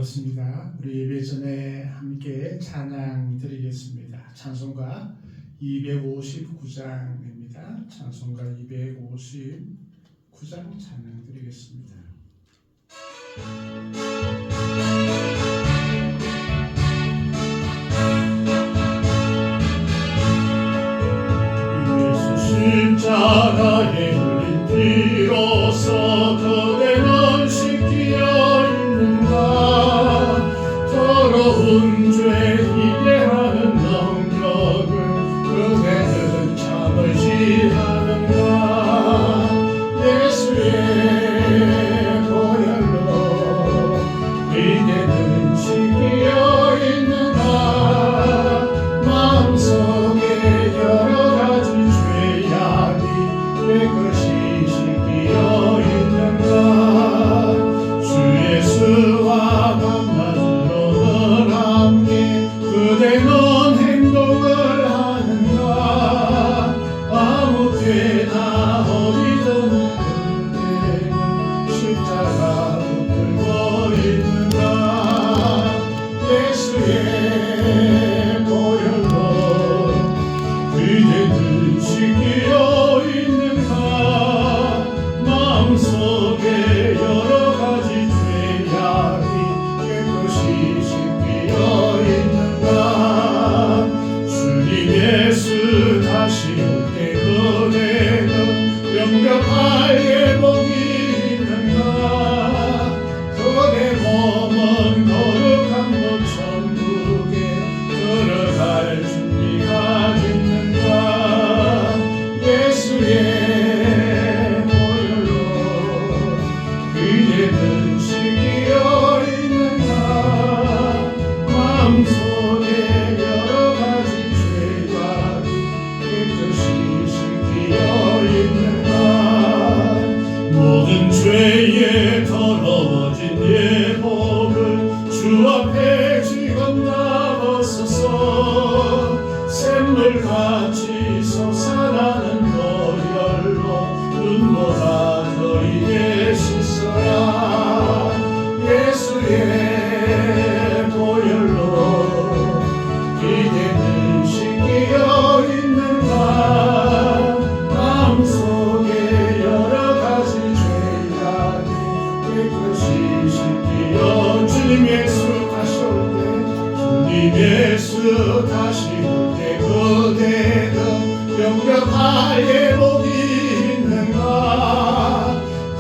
반갑습니다. 우리 예배 전에 함께 찬양 드리겠습니다. 찬송가 259장입니다. 찬송가 259장 찬양 드리겠습니다. 예수 십자가에 흘린 피로써 거대한 씻기어 있는가. 더러운 죄 이해하는 능력을 그대는 참을지 하는가. 예수의 보혈로 이제는 씻기어 있는가. 마음속에 여러 가지 죄악이 깨끗이 씻기어 있는가. 주 예수와 만나주러 늘 함께 그대는 행동을 하는가. 아무 때나 어디든 그대는 십자가 붙들고 있는가. 예수의 보혈로 이제는 씻기어 있는가. 마음속에 여러 가지 죄악이 깨끗이 씻기어 있는가. 주님 예수 다시 올 때 그대는 영접할 예복이 있는가. 그대 몸은 거룩한 곳 천국에 들어갈 준비가 됐는가. 예수의 보혈로 이제는 씻기어 있는가. 마음속에 여러 가지 죄악이 깨끗이 씻기어 있는가. 모든 죄에 더러워진 예복을 주 앞에 지금 다 벗어서 샘물같이 솟아나는 보혈로 눈보다 너희의 씻어라. 예수의 보혈로 이제는 씻기어 있는가. 마음속에 여러 가지 죄악이 깨끗이 씻기어. 주님 예수 다시 올 때, 주님 예수 다시 올 때 그대는 영접할 예복이 있는가.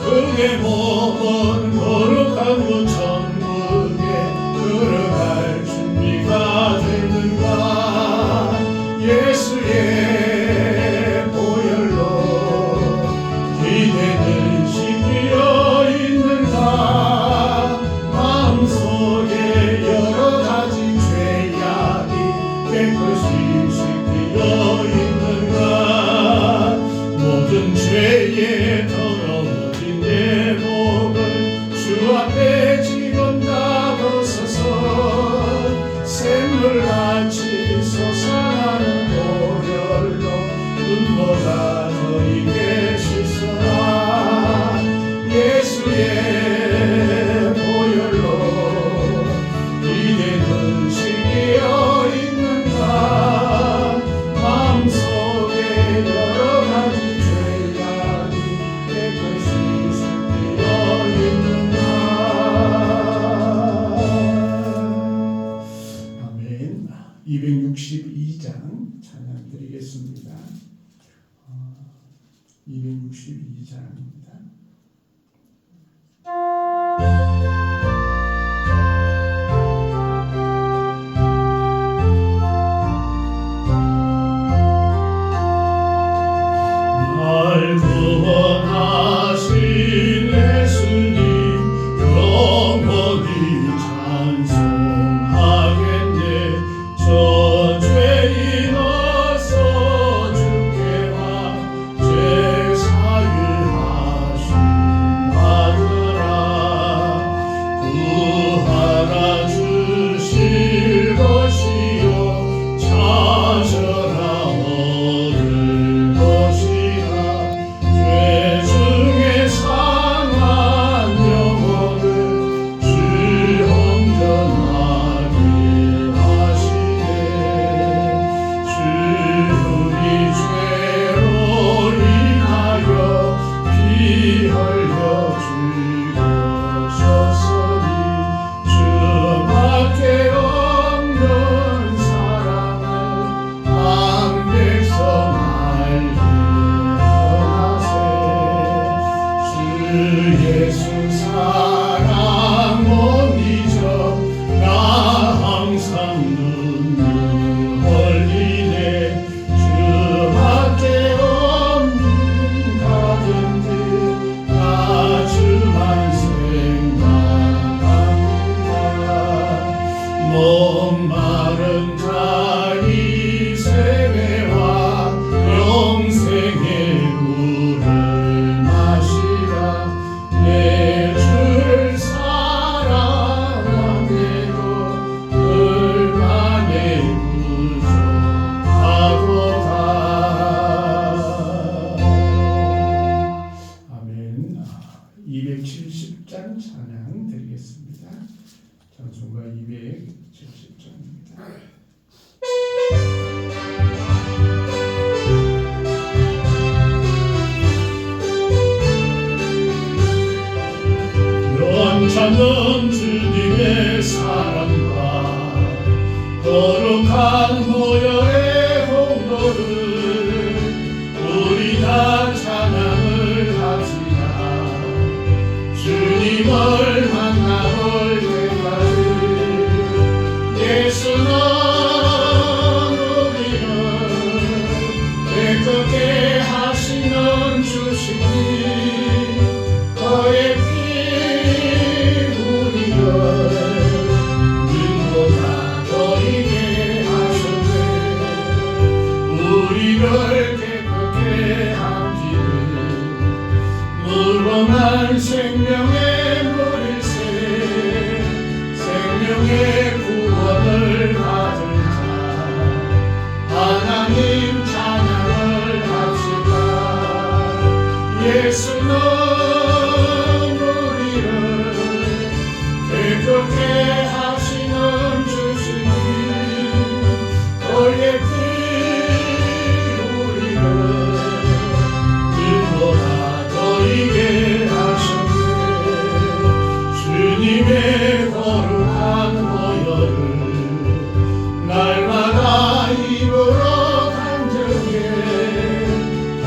그의 몸은 거룩한 그 천국에 들어갈 준비가 됐는가. 예수의 보혈로 이제는 씻기어 있는가. 마음속에 여러 가지 죄악이 깨끗이 씻기어 있는가. 모든 죄에 더러워진 예복을 주 앞에 지금 다 벗어서 샘물같이 솟아나는 보혈로 눈보다 너희에게 씻어라. 예수의 보혈로 이제는 씻기어 있는가. 마음속에 여러 가지 죄악이 깨끗이 씻기어 있는가. 아멘. 262장 찬양 드리겠습니다. 262장입니다. 날 구원하신 예수님 영원히 찬송하겠네. 저 죄인 어서 주께 와 제 사유하시오. 목마른 자의 세배와 영생의 물을 마시라. 내 주를 사랑하며 얼마나 부족하도다. 아멘. 270장 찬양 드리겠습니다. 찬송가 270장입니다. 영원찮은 주님의 사랑과 거룩한 보혈의 공로를 우리 다 찬양을 합시다. 주님을 만나볼 때까지 예수는 우리를 깨끗게 하시는 주시니 그의 피 우리를 눈보다 더이게 하셨네. 우리를 깨끗게 함기를 물러난 생명의 물일새 생명의 구원을 받을 자 하나님 찬양을 합시다. 예수는 우리를 깨끗게 하시는 주시니 그의 피 우리를 눈보다 더이게 하셨네. 주님의 거룩한 보혈을 날마다 입으로 간절히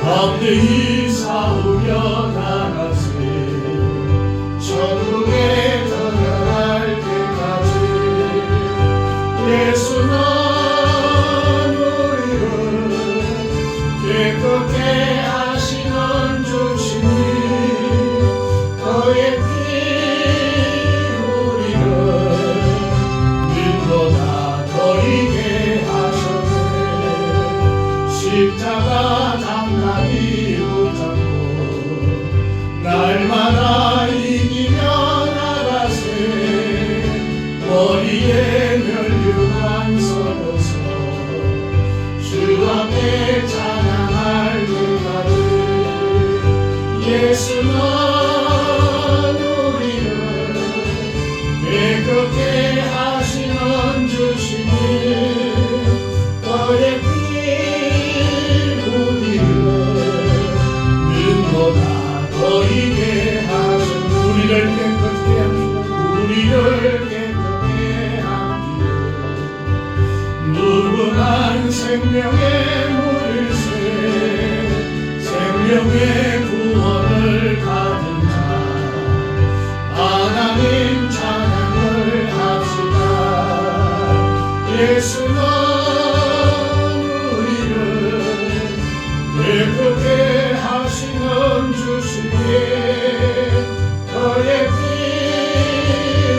담대히 싸우며 나가세. 천국에 들어갈 때까지 예수는 우리를 깨끗게 하시는 주시니 그의 피 우리를 눈보다 더이게 하셨네. 십자가 당당히 붙잡고 날마다 이기며 나가세. 머리에 면류관 서려서 주 앞에 찬양할 때까지 예수는 우리를 깨끗게 하시는 주시니 그의 피 우리를 눈보다 더이게 하신 우리를 깨끗게 합시다. 우리를 깨끗게 함기를 무분한 생명의 물일새 생명의 구원을 받은 자 하나님 찬양을 합시다. 예수는 우리를 깨끗게 하시는 주시니 그의 피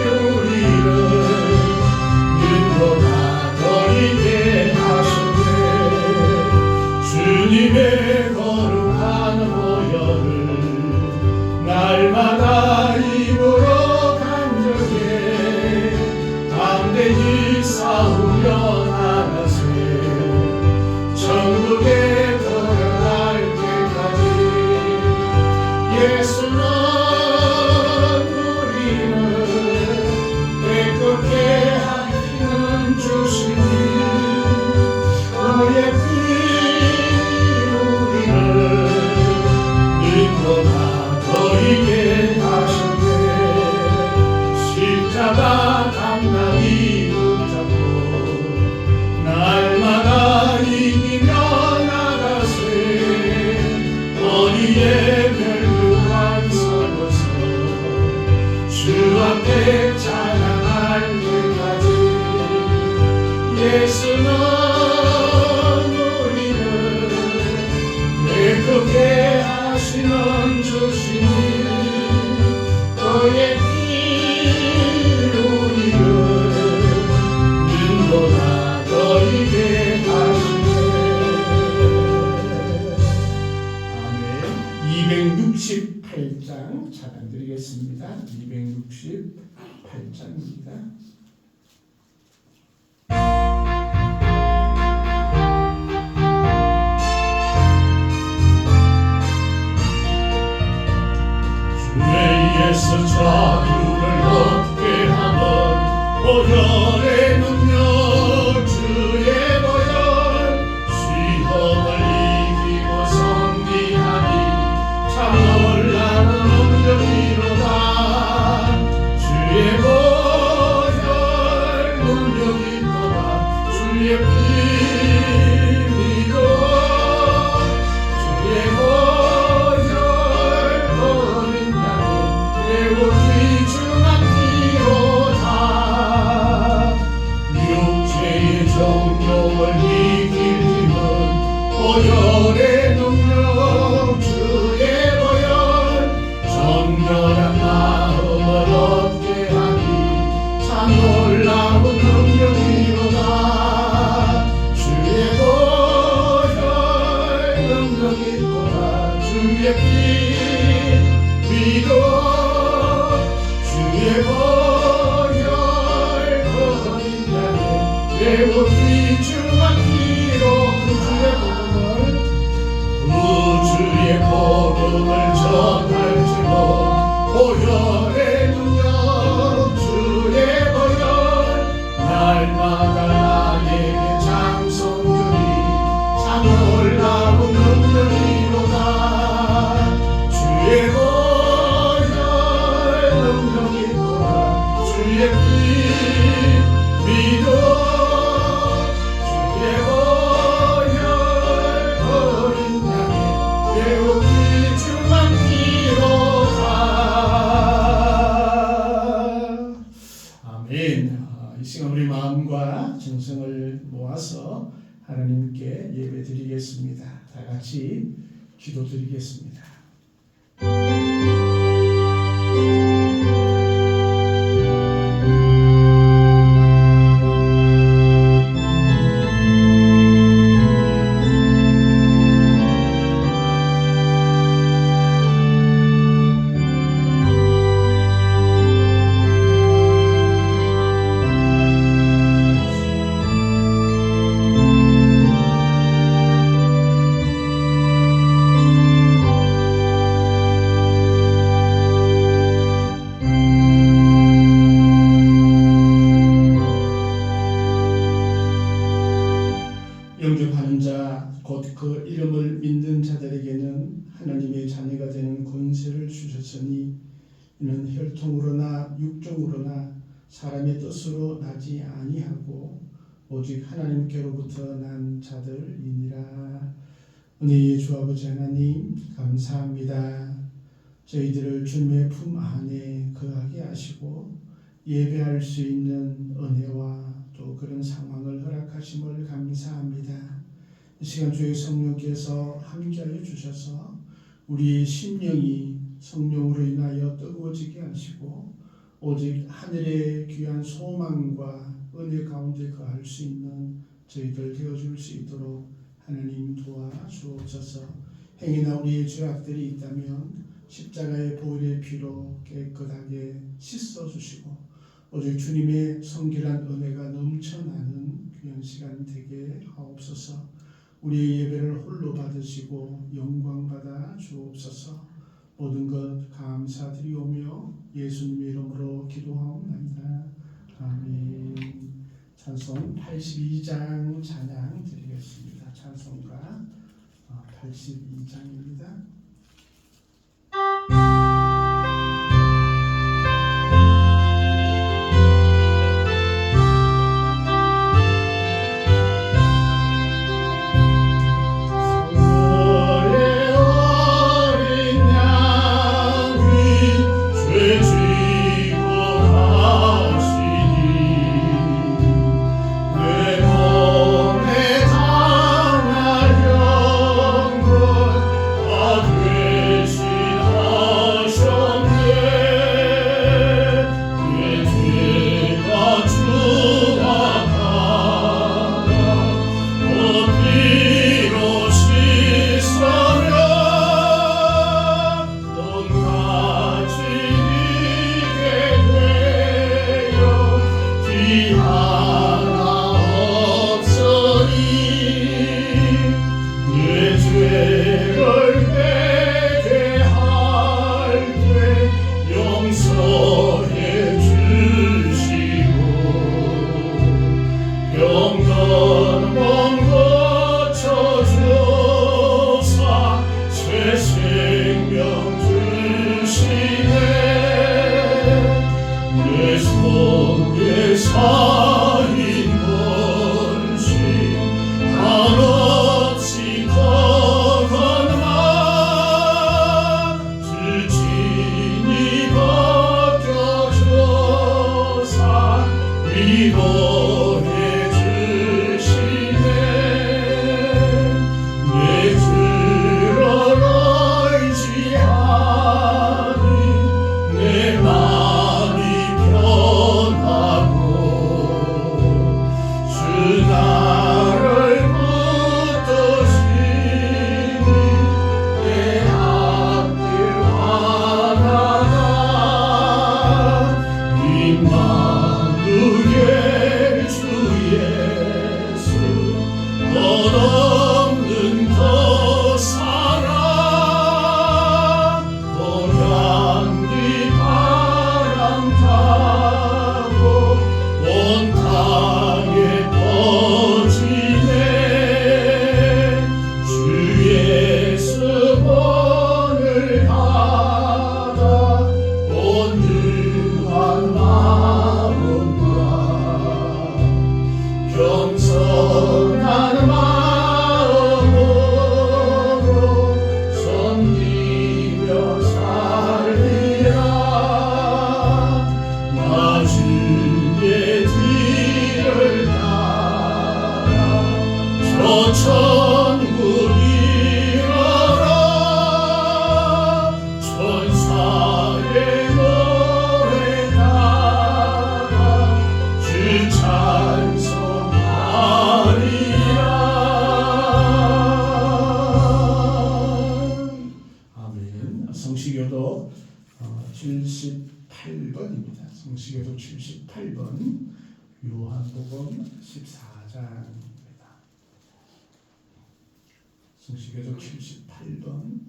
우리를 눈보다 더이게 하셨네. 주님의 거룩한 보혈을 날마다 입으로 간절히 담대히 싸우며 나가세. 천국에 들어갈 때까지 예수는 우리를 깨끗게 하시는 주시니 그의 피 우리를 눈보다 더이게 하셨네. 십자가 당당히 붙잡고 날마다 이기며 나가세. 머리에 면류관 서고서 주 앞에 찬양할 때까지 예수는 우리를 깨끗게 하시는 주시니 그의 피 우리를 8장입니다. 주에서 자유를 얻게 하면 보혈의 능력 주의 보혈 시험을 이기고 승리하니 참 놀라운 능력이로다. 주의 보혈 능력이 있도다. 주의 피 믿어 주의 보혈 어린 양의 매우 귀중한 피로다. 육체의 정욕을 이길 힘은 보혈의 능력 주의 보혈 정결한 마음을 얻게 하니 참 놀라운 능력이로다. 주의 보혈 능력이 있도다. 주의 피 믿어 주의 보혈 어린 양의 매우 귀중한 피로 구주의 복음을 전할지로 보혈의 능력 주의 보혈 날마다 나에게 장성주니 참 놀라운 능력이로다. 주의 보혈 능력이 있도다. 주의 피 믿어 주의 보혈 어린 양의 매우 귀중한 피로다. 아멘. 이 시간 우리 마음과 정성을 모아서 하나님께 예배드리겠습니다. 다 같이 기도드리겠습니다. 영접하는 자, 곧 그 이름을 믿는 자들에게는 하나님의 자녀가 되는 권세를 주셨으니 이는 혈통으로나 육종으로나 사람의 뜻으로 나지 아니하고 오직 하나님께로부터 난 자들이니라. 은혜의 주 아버지 하나님 감사합니다. 저희들을 주님의 품 안에 거하게 하시고 예배할 수 있는 은혜와 또 그런 상황을 허락하심을 감사합니다. 이 시간 주의 성령께서 함께하여 주셔서 우리의 심령이 성령으로 인하여 뜨거워지게 하시고 오직 하늘의 귀한 소망과 은혜 가운데 거할 수 있는 저희들 되어줄 수 있도록 하나님 도와주옵소서. 행여나 우리의 죄악들이 있다면 십자가의 보혈의 피로 깨끗하게 씻어주시고 오직 주님의 성결한 은혜가 넘쳐나는 귀한 시간 되게 하옵소서. 우리의 예배를 홀로 받으시고 영광 받아 주옵소서. 모든 것 감사드리오며 예수님의 이름으로 기도하옵나이다. 아멘. 찬송 82장 찬양 드리겠습니다. 찬송가 82장입니다. 내 몸에 당하려는 것 위로해 주시네 내 주를 의지하니 내 마음이 편하고 주 나를 붙드시니 내 앞길 환하다 임마누엘 주 예수 끝없는 그 사랑 또 향기 바람 타고 온 땅에 퍼지네 주 예수 본을 받아 온유한 마음과 겸손한 마음으로 섬기며 살리라 나 주의 뒤를 따라 저 천국 이르러 천사의 노래 따라 주 찬송하리라 아멘. 성시교독 78번입니다. 성시교독 78번 요한복음 14장입니다. 성시교독 78번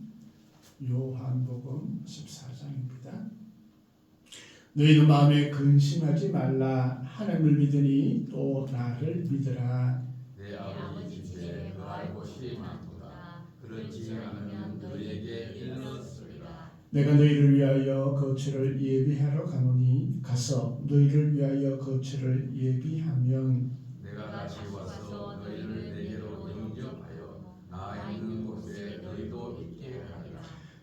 요한복음 14장입니다. 너희는 마음에 근심하지 말라. 하나님을 믿으니 또 나를 믿으라. 내 아버지 집에 거할 곳이 많도다. 그렇지 않으면 너희에게 일렀으리라. 내가 너희를 위하여 거처를 예비하러 가노니 가서 너희를 위하여 거처를 예비하면 내가 다시 와서 너희를 내게로 영접하여 나 있는 곳에 너희도 있게 하리라.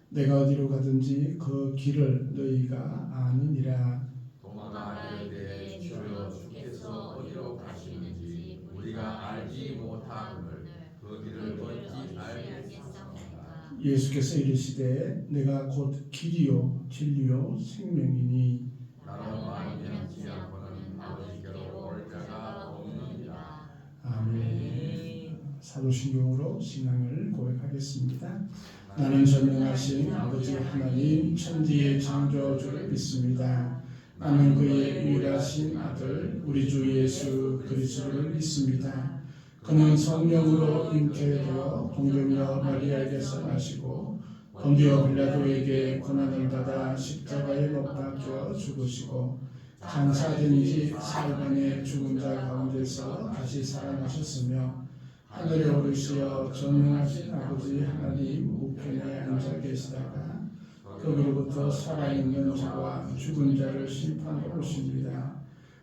내가 어디로 가든지 그 길을 너희가 아느니라. 도마가 이르되 주여 주께서 어디로 가시는지 우리가 알지 못하거늘 그 길을 어찌 알겠사오까. 예수께서 이르시되 내가 곧 길이요 진리요 생명이니 나로 말미암지 않고는 아버지께로 올 자가 없느니라. 아멘. 사도신경으로 신앙을 고백하겠습니다. 나는 전능하신 아버지 하나님 천지의 창조주를 믿습니다. 나는 그의 유일하신 아들 우리 주 예수 그리스도를 믿습니다. 그는 성령으로 잉태되어 동정녀 마리아에게서 나시고 본디오 빌라도에게 고난을 받아 십자가에 못 박혀 죽으시고 장사된 지 사흘간의 죽은 자 가운데서 다시 살아나셨으며 하늘에 오르시어 전능하신 아버지 하나님 우편에 앉아 계시다가 거기로부터 살아있는 자와 죽은 자를 심판하러 오십니다.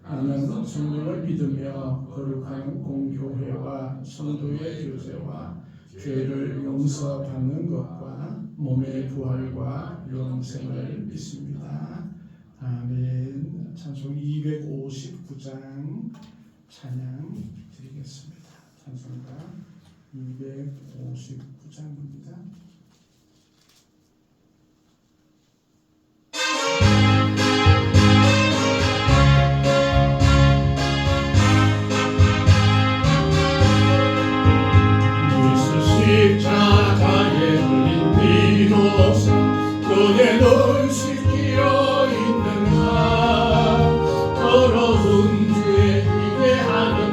나는 성령을 믿으며 거룩한 공교회와 성도의 교제와 죄를 용서받는 것과 몸의 부활과 영생을 믿습니다. 아멘. 찬송 259장 찬양 드리겠습니다. 찬송가 259장입니다. 십자가에 흘린 비로소 그대 널씩 끼어 있는가 더러운 죄 위대하는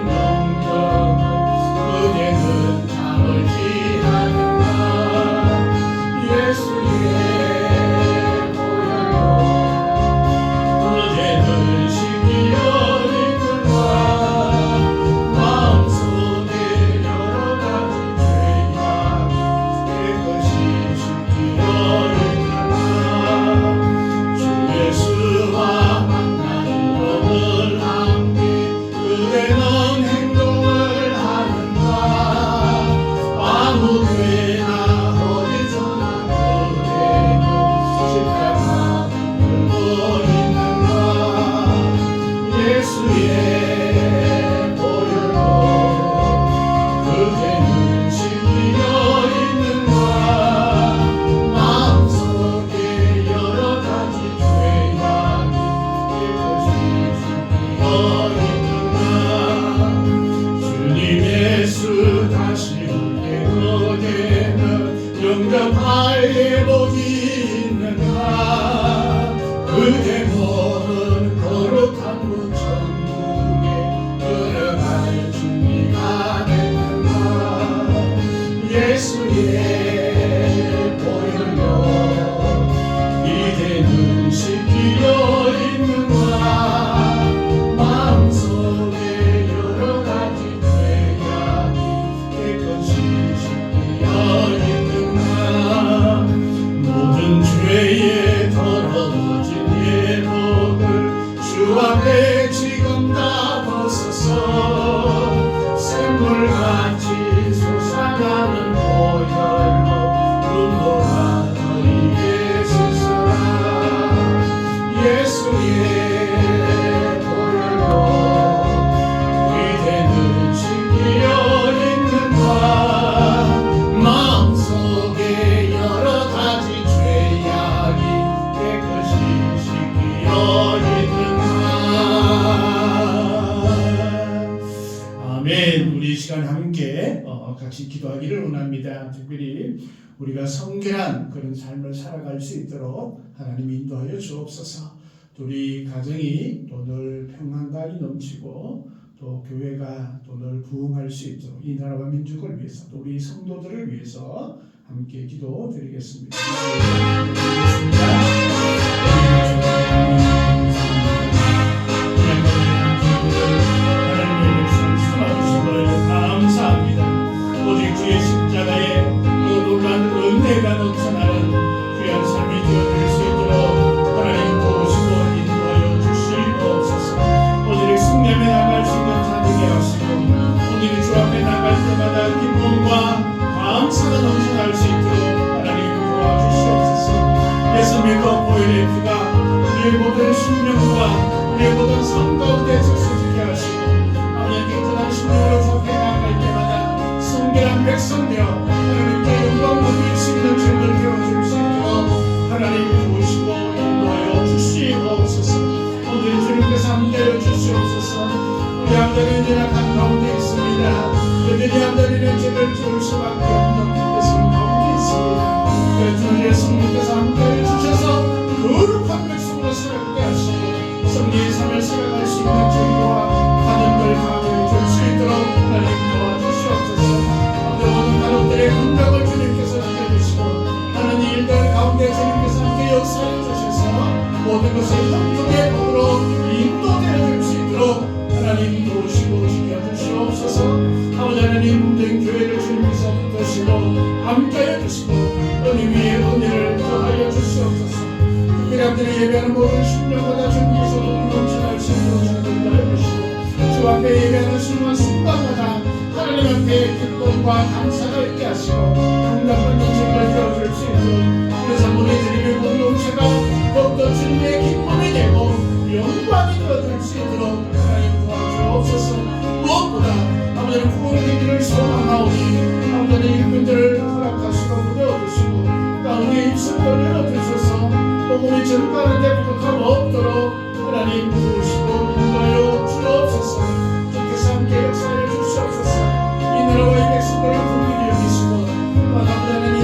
영접하여 복이 있는가 그대 몸은 거룩한 문 천국에 들어갈 준비가 됐는가 예수의 보혈로 이제는 씻기려 있는가 마음속에 여러 가지 죄악이 깨끗이 씻기려 있는가 모든 죄에 더러워진 예복을 주 앞에 지금 다 벗어서 샘물같이 솟아나는 보혈로 눈보라 너희의 씻어라 예수의 보혈로 이제는 씻기려 있는가 마음속에 여러 가지 죄악이 깨끗이 씻기려 있는가 아멘. 우리 이 시간 함께 같이 기도하기를 원합니다. 특별히 우리가 성결한 그런 삶을 살아갈 수 있도록 하나님 인도하여 주옵소서. 또 우리 가정이 또 늘 평안감이 넘치고 또 교회가 또 늘 부흥할 수 있도록 이 나라와 민족을 위해서 또 우리 성도들을 위해서 함께 기도드리겠습니다. 감사합니다. 오직 주의 십자가에 그 놀라운 은혜가 넘쳐나는 귀한 삶이 되어질 수 있도록 하나님 도우시고 인도하여 주시옵소서. 오늘의 승리함에 나갈 수 있는 자 되게 하시고 오늘의 주 앞에 나갈 때마다 기쁨과 감사가 넘쳐날 수 있도록 하나님 도와주시옵소서. 예수님의 그 보혈의 피가 우리의 모든 심령과 우리의 모든 삶 가운데 적셔지게 하시고 아버지 깨끗한 심령으로 주 앞에 나갈 때마다 성결한 백성 되어 하나님께 영광 돌릴 수 있는 죄를 되어줄 수 있도록 하나님 도우시고 인도하여 주시옵소서. 오늘 주님께서 함께하여 주시옵소서. 우리 아버지는 연약한 가운데 있습니다. 여전히 아버지는 죄를 지을 수밖에 없는 것은 가운데 있습니다. 그래서 예수님께서 함께하여 주셔서 거룩한 백성으로 살게 하시고 승리의 삶을 살아갈 수 있는 죄와 가정들 가운데 줄 수 있도록 하나님 도와주시옵소서. 모든 가족들의 건강을 주님께서 지켜주시고 하나님 일들 가운데 주님께서 함께 역사해 주셔서 모든 것을 형통의 법으로 인도되어 줄 수 있도록 하나님 도우시고 지켜주시옵소서. 아버지 하나님 모든 교회를 주님께서 붙드시고 함께하여 주시고 은혜 위에 은혜를 더하여 주시옵소서. 특별히 아버지를 예배하는 모든 심령보다 주님께서 넘쳐날 수 있도록 주님을 해주시고 주 앞에 예배하는 순간마다 하나님 앞에 기쁨과 감사가 있게 하시고 응답받는 책을 되어줄 수 있도록 그래서 우리 주님의 공동체가 더욱더 주님의 기쁨이 되고 영광이 되어줄 수 있도록 하나님 도와주옵소서. 무엇보다 아버지는 부흥되기를 소망하오니 아버지는 일꾼들을 허락하시고 부대어주시고 가운데 입술을 열어주셔서 복음이 전가하는 데 부족함 없도록 하나님 도우시고 인도하여 주옵소서. 주께서 함께 역사해 주시옵소서. 이 나라와 이 백성들을 긍휼히 여기시고 하나님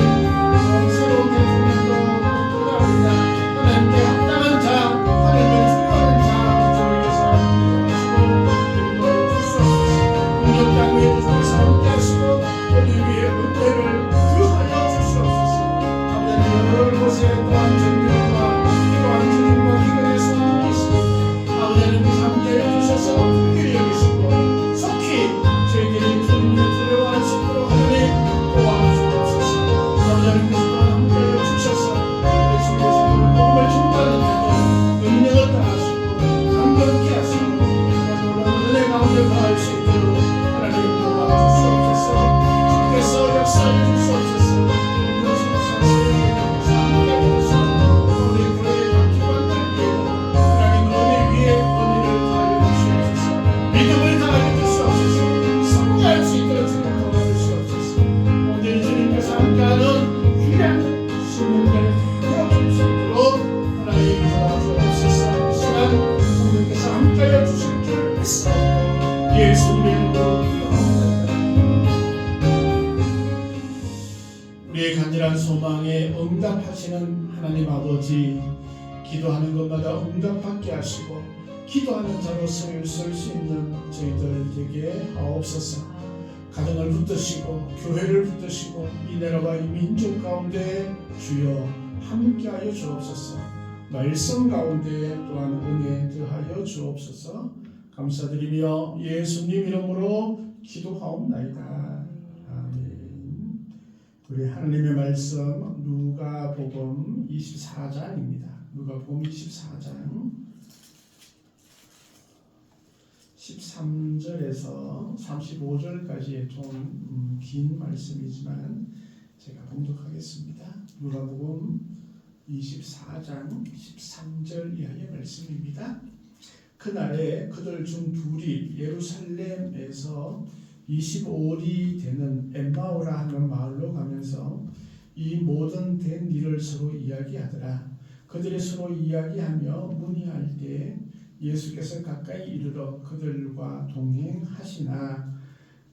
새로운 대통령도 나옵니다. 하나님께 합당한 자 하나님을 주려하는 자 저를 위해서 하시고 인도하여 주시옵소서. 공격 땅 위에 주께서 함께 하시고 우리 위에 은혜를 주하여 주시옵소서. 아버지 여러 곳에 또한 전쟁과 또한 주님과 기근에서 함께 있으니 아버지는 함께 해주셔서 긍휼히 여기시고 속히 저희들이 주님을 두려워할 수 있도록 하나님 도와주옵소서. 아버지는 함께 해주셔서 우리 주님께서 복음을 전하는 데도 능력을 다하시고 강건케 하시고 놀라운 은혜 가운데 거할 수 있도록 하나님 도와주시옵소서. 주께서 역사해 주시옵소서. 우리의 간절한 간절한 소망에 응답하시는 하나님 아버지, 기도하는 것마다 응답받게 하시고 기도하는 자로 설 수 있는 저희들 되게 하옵소서. 가정을 붙드시고 교회를 붙드시고 이 나라와 이 민족 가운데 주여 함께하여 주옵소서. 말씀 가운데 또한 은혜 더하여 주옵소서. 감사드리며 예수님 이름으로 기도하옵나이다. 아멘. 우리 하나님의 말씀 누가복음 24장입니다. 누가복음 24장 13절에서 35절까지의 좀 긴 말씀이지만 제가 봉독하겠습니다. 누가복음 24장 13절 이하의 말씀입니다. 그날에 그들 중 둘이 예루살렘에서 25里되는 엠마오라 하는 마을로 가면서 이 모든 된 일을 서로 이야기하더라. 그들이 서로 이야기하며 문의할 때 예수께서 가까이 이르러 그들과 동행하시나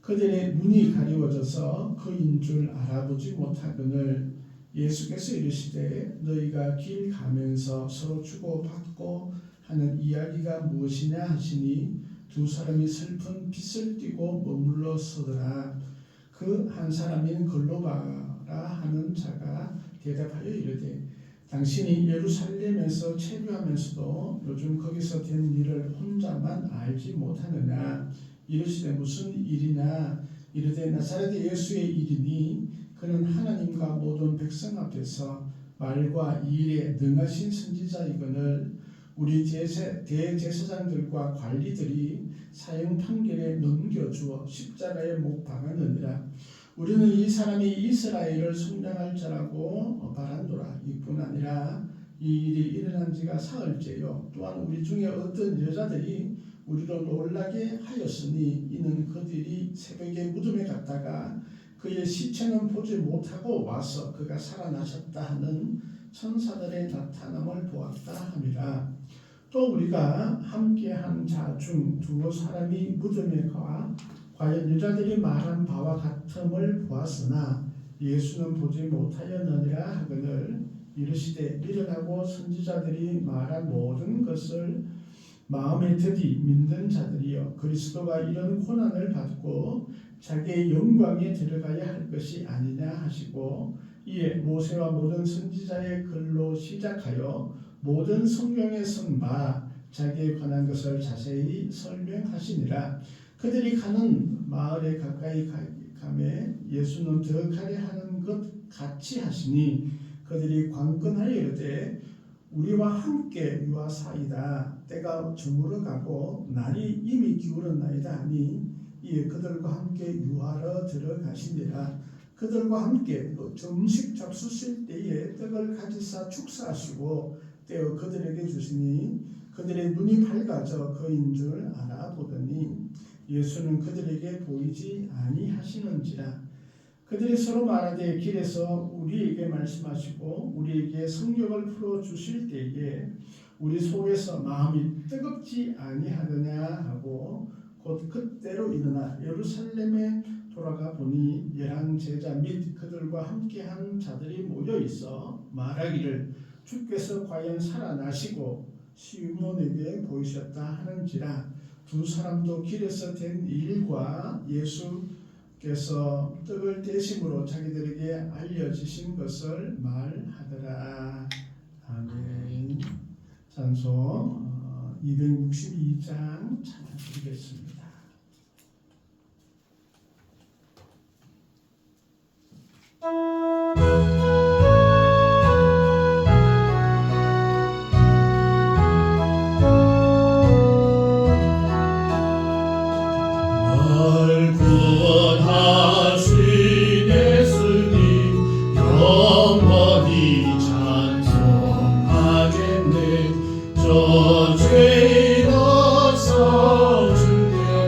그들의 눈이 가리워져서 그인 줄 알아보지 못하거늘 예수께서 이르시되 너희가 길 가면서 서로 주고받고 하는 이야기가 무엇이냐 하시니 두 사람이 슬픈 핏을 띠고 머물러 서더라. 그 한 사람인 글로바라 하는 자가 대답하여 이르되 당신이 예루살렘에서 체류하면서도 요즘 거기서 된 일을 혼자만 알지 못하느냐. 이르시되 무슨 일이냐. 이르되 나사렛의 예수의 일이니 그는 하나님과 모든 백성 앞에서 말과 일에 능하신 선지자이거늘 우리 대제사장들과 관리들이 사형 판결에 넘겨주어 십자가에 못 박았느니라. 우리는 이 사람이 이스라엘을 속량할 자라고 바란도라. 이뿐 아니라 이 일이 일어난 지가 사흘째요. 또한 우리 중에 어떤 여자들이 우리로 놀라게 하였으니 이는 그들이 새벽에 무덤에 갔다가 그의 시체는 보지 못하고 와서 그가 살아나셨다 하는 천사들의 나타남을 보았다 함이라. 또 우리가 함께한 자 중 두 사람이 무덤에 가 과연 여자들이 말한 바와 같음을 보았으나 예수는 보지 못하였느니라 하거늘 이르시되 일어나고 선지자들이 말한 모든 것을 마음에 들이 믿는 자들이여 그리스도가 이런 고난을 받고 자기의 영광에 들어가야 할 것이 아니냐 하시고 이에 모세와 모든 선지자의 글로 시작하여 모든 성경에 쓴 바 자기에 관한 것을 자세히 설명하시니라. 그들이 가는 마을에 가까이 가매 예수는 더 가려 하는 것 같이 하시니 그들이 관건하여 이르되 우리와 함께 유하사이다. 때가 저물어가고 날이 이미 기울었나이다 하니 이에 그들과 함께 유하러 들어가시니라. 그들과 함께 점식 잡수실 때에 떡을 가지사 축사하시고 떼어 그들에게 주시니 그들의 눈이 밝아져 그인 줄 알아보더니 예수는 그들에게 보이지 아니하시는지라. 그들이 서로 말하되 길에서 우리에게 말씀하시고 우리에게 성경을 풀어주실 때에 우리 속에서 마음이 뜨겁지 아니하느냐 하고 곧 그때로 일어나 예루살렘에 돌아가 보니 11 제자 및 그들과 함께한 자들이 모여 있어 말하기를 주께서 과연 살아나시고 시몬에게 보이셨다 하는지라. 두 사람도 길에서 된 일과 예수께서 떡을 떼심으로 자기들에게 알려주신 것을 말하더라. 아멘. 찬송 262장 찬양 드리겠습니다. 저 죄인어서 주여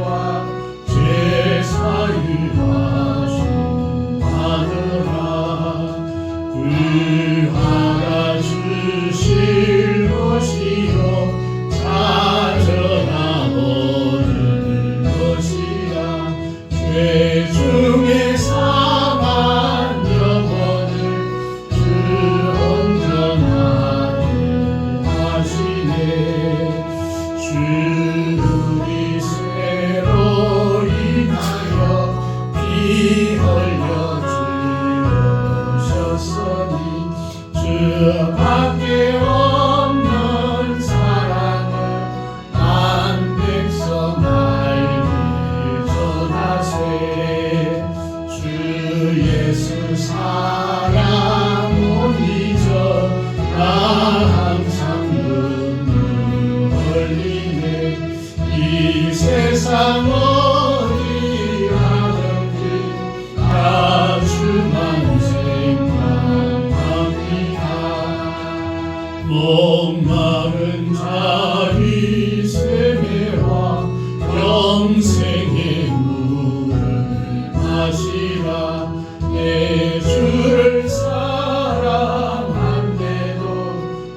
생의 물을 마시라. 내 주를 사랑한데도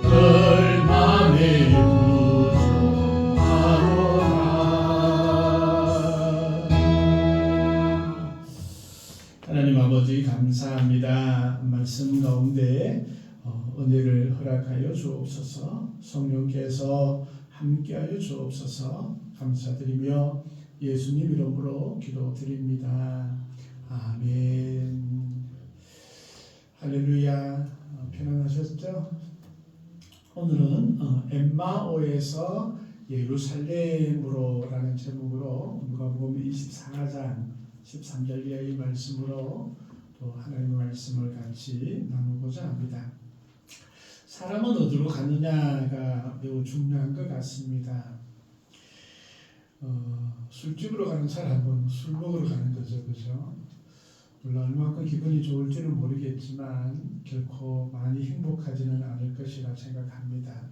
늘 맘에 부족하노라. 하나님 아버지 감사합니다. 말씀 가운데 은혜를 허락하여 주옵소서. 성령께서 함께하여 주옵소서. 감사드리며 예수님 이름으로 기도드립니다. 아멘. 할렐루야. 편안하셨죠? 오늘은 엠마오에서 예루살렘으로라는 제목으로 누가복음 24장 13절 이하의 말씀으로 또 하나님의 말씀을 같이 나누고자 합니다. 사람은 어디로 가느냐가 매우 중요한 것 같습니다. 술집으로 가는 사람은 술 먹으러 가는 거죠, 그죠? 물론 얼마큼 기분이 좋을지는 모르겠지만 결코 많이 행복하지는 않을 것이라 생각합니다.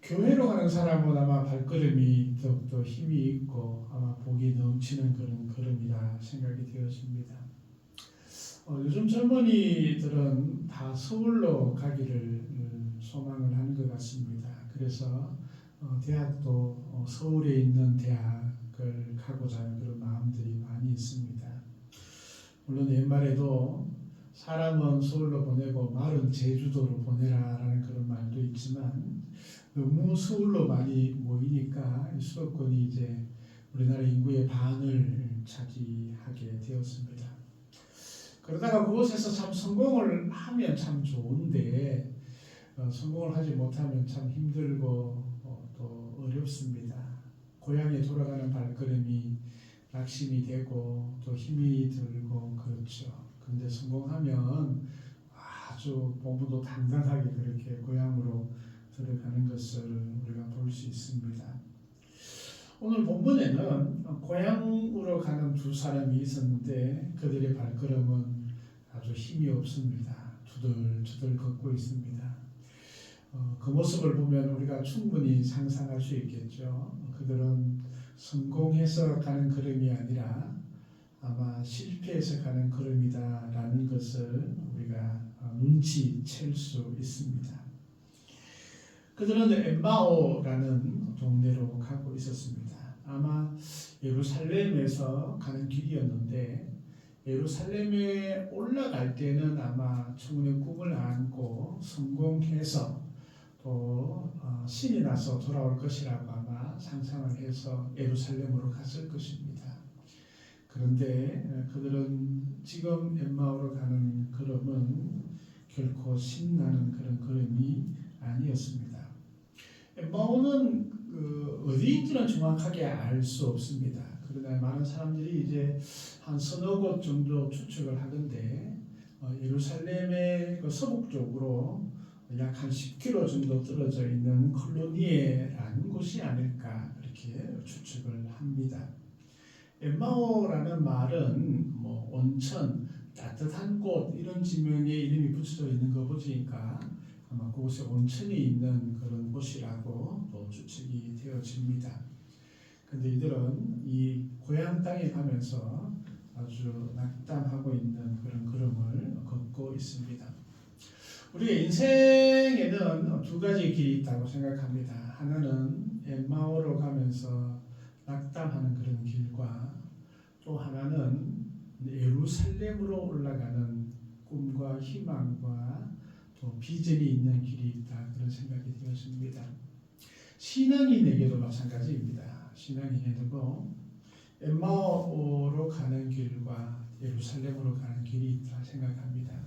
교회로 가는 사람은 아마 발걸음이 더욱더 힘이 있고 아마 복이 넘치는 그런 걸음이라 생각이 되었습니다. 요즘 젊은이들은 다 서울로 가기를 소망을 하는 것 같습니다. 그래서 대학도 서울에 있는 대학을 가고자 하는 그런 마음들이 많이 있습니다. 물론 옛말에도 사람은 서울로 보내고 말은 제주도로 보내라라는 그런 말도 있지만 너무 서울로 많이 모이니까 수도권이 이제 우리나라 인구의 반을 차지하게 되었습니다. 그러다가 그곳에서 참 성공을 하면 참 좋은데 성공을 하지 못하면 참 힘들고 또 어렵습니다. 고향에 돌아가는 발걸음이 낙심이 되고 또 힘이 들고 그렇죠. 그런데 성공하면 아주 몸도 단단하게 그렇게 고향으로 들어가는 것을 우리가 볼 수 있습니다. 오늘 본문에는 고향으로 가는 두 사람이 있었는데 그들의 발걸음은 아주 힘이 없습니다. 투덜투덜 걷고 있습니다. 그 모습을 보면 우리가 충분히 상상할 수 있겠죠. 그들은 성공해서 가는 걸음이 아니라 아마 실패해서 가는 걸음이다라는 것을 우리가 눈치챌 수 있습니다. 그들은 엠마오라는 동네로 가고 있었습니다. 아마 예루살렘에서 가는 길이었는데 예루살렘에 올라갈 때는 아마 청운의 꿈을 안고 성공해서 또 신이 나서 돌아올 것이라고 아마 상상을 해서 예루살렘으로 갔을 것입니다. 그런데 그들은 지금 엠마오로 가는 걸음은 결코 신나는 그런 걸음이 아니었습니다. 엠마오는 어디인지는 정확하게 알 수 없습니다. 그러나 많은 사람들이 이제 한 서너 곳 정도 추측을 하던데 예루살렘의 그 서북쪽으로 약 한 10km 정도 떨어져 있는 콜로니에라는 곳이 아닐까 그렇게 추측을 합니다. 엠마오라는 말은 뭐 온천, 따뜻한 곳 이런 지명에 이름이 붙여져 있는 거 보니까 아마 그곳에 온천이 있는 그런 곳이라고 또 추측이 되어집니다. 그런데 이들은 이 고향 땅에 가면서 아주 낙담하고 있는 그런 걸음을 걷고 있습니다. 우리의 인생에는 두 가지 길이 있다고 생각합니다. 하나는 엠마오로 가면서 낙담하는 그런 길과 또 하나는 예루살렘으로 올라가는 꿈과 희망과 또 비전이 있는 길이 있다 그런 생각이 되었습니다. 신앙인에게도 마찬가지입니다. 신앙인에게도 엠마오로 가는 길과 예루살렘으로 가는 길이 있다 생각합니다.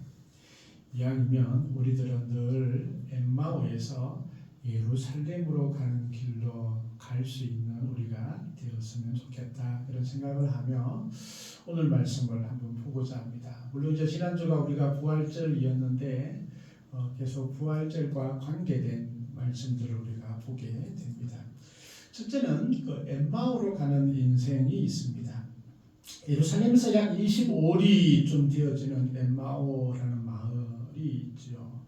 이왕이면 우리들은 늘 엠마오에서 예루살렘으로 가는 길로 갈 수 있는 우리가 되었으면 좋겠다 그런 생각을 하며 오늘 말씀을 한번 보고자 합니다. 물론 이제 지난주가 우리가 부활절이었는데 계속 부활절과 관계된 말씀들을 우리가 보게 됩니다. 첫째는 그 엠마오로 가는 인생이 있습니다. 예루살렘에서 약 25리쯤 되어지는 엠마오라는 마을이 있죠.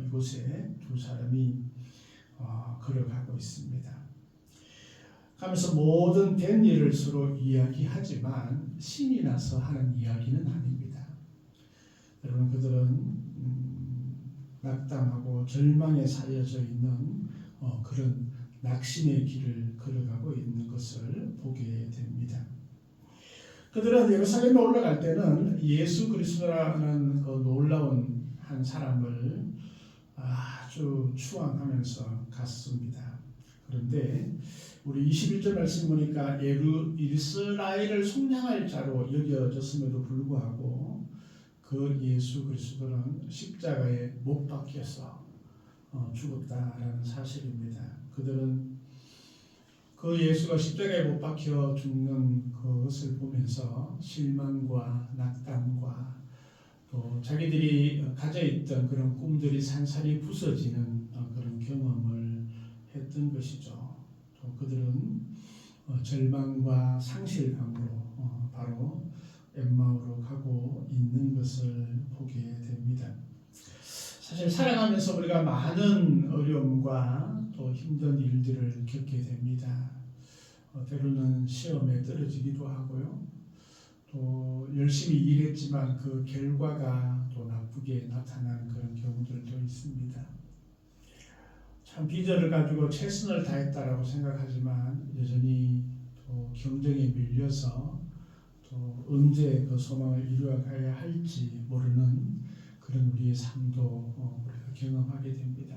이곳에 두 사람이 걸어가고 있습니다. 가면서 모든 된 일을 서로 이야기하지만 신이 나서 하는 이야기는 아닙니다. 여러분, 그들은 낙담하고 절망에 사려져 있는 그런 낙심의 길을 걸어가고 있는 것을 보게 됩니다. 그들은 예루살렘에 올라갈 때는 예수 그리스도라는 그 놀라운 한 사람을 아주 추앙하면서 갔습니다. 그런데 우리 21절 말씀 보니까 이스라엘을 속량할 자로 여겨졌음에도 불구하고 그 예수 그리스도는 십자가에 못 박혀서 죽었다라는 사실입니다. 그들은 그 예수가 십자가에 못 박혀 죽는 그것을 보면서 실망과 낙담과 또 자기들이 가져있던 그런 꿈들이 산산이 부서지는 그런 경험을 했던 것이죠. 또 그들은 절망과 상실감으로 바로 엠마오로 가고 있는 것을 보게 됩니다. 사실 살아가면서 우리가 많은 어려움과 또 힘든 일들을 겪게 됩니다. 때로는 시험에 떨어지기도 하고요. 또 열심히 일했지만 그 결과가 또 나쁘게 나타나는 그런 경우들도 있습니다. 참 비전을 가지고 최선을 다했다라고 생각하지만 여전히 또 경쟁에 밀려서 또 언제 그 소망을 이루어가야 할지 모르는 그런 우리의 삶도 우리가 경험하게 됩니다.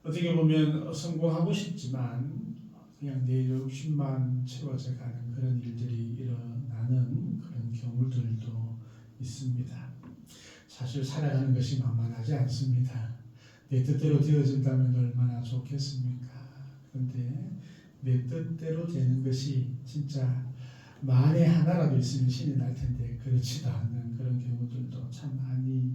어떻게 보면 성공하고 싶지만 그냥 내 욕심만 채워져 가는 그런 일들이 일어나는 그런 경우들도 있습니다. 사실 살아가는 것이 만만하지 않습니다. 내 뜻대로 되어진다면 얼마나 좋겠습니까? 그런데 내 뜻대로 되는 것이 진짜 만에 하나라도 있으면 신이 날 텐데 그렇지도 않는 그런 경우들도 참 많이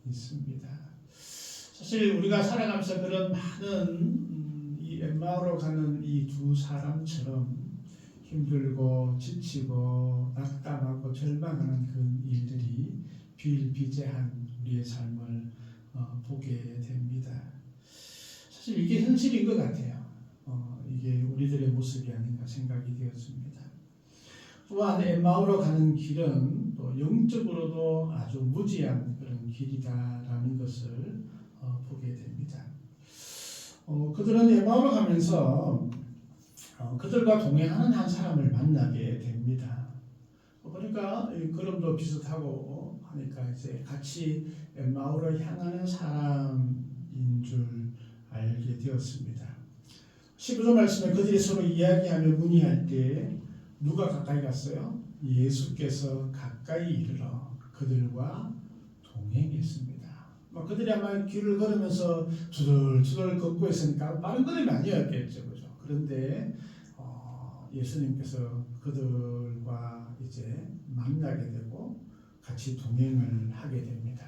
있습니다. 사실 우리가 살아가면서 그런 많은 이 엠마오로 가는 이 두 사람처럼 힘들고 지치고 낙담하고 절망하는 그 일들이 비일비재한 우리의 삶을 보게 됩니다. 사실 이게 현실인 것 같아요. 이게 우리들의 모습이 아닌가 생각이 되었습니다. 또한 엠마오로 가는 길은 또 영적으로도 아주 무지한 그런 길이다라는 것을 보게 됩니다. 그들은 엠마오로 가면서 그들과 동행하는 한 사람을 만나게 됩니다. 그러니까 걸음도 비슷하고 하니까 이제 같이 엠마오로 향하는 사람인 줄 알게 되었습니다. 15절 말씀에 그들이 서로 이야기하며 문의할 때 누가 가까이 갔어요? 예수께서 가까이 이르러 그들과 동행했습니다. 그들이 아마 길을 걸으면서 투덜투덜 걷고 있으니까 빠른 걸음이 아니었겠죠, 그죠? 그런데 예수님께서 그들과 이제 만나게 되고 같이 동행을 하게 됩니다.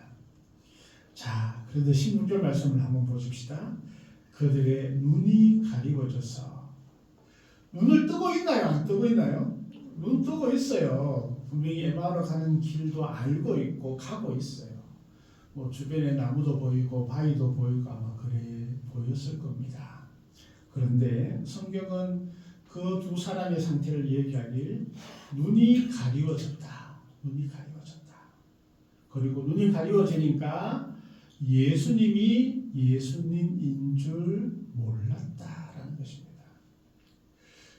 자, 그런데 16절 말씀을 한번 보십시다. 그들의 눈이 가리워져서 눈을 뜨고 있나요? 안 뜨고 있나요? 눈 뜨고 있어요. 분명히 에마오로 가는 길도 알고 있고 가고 있어요. 주변에 나무도 보이고 바위도 보이고 아마 그래 보였을 겁니다. 그런데 성경은 그 두 사람의 상태를 얘기하길 눈이 가리워졌다. 눈이 가리워졌다. 그리고 눈이 가리워지니까 예수님이 예수님인 줄 몰랐다라는 것입니다.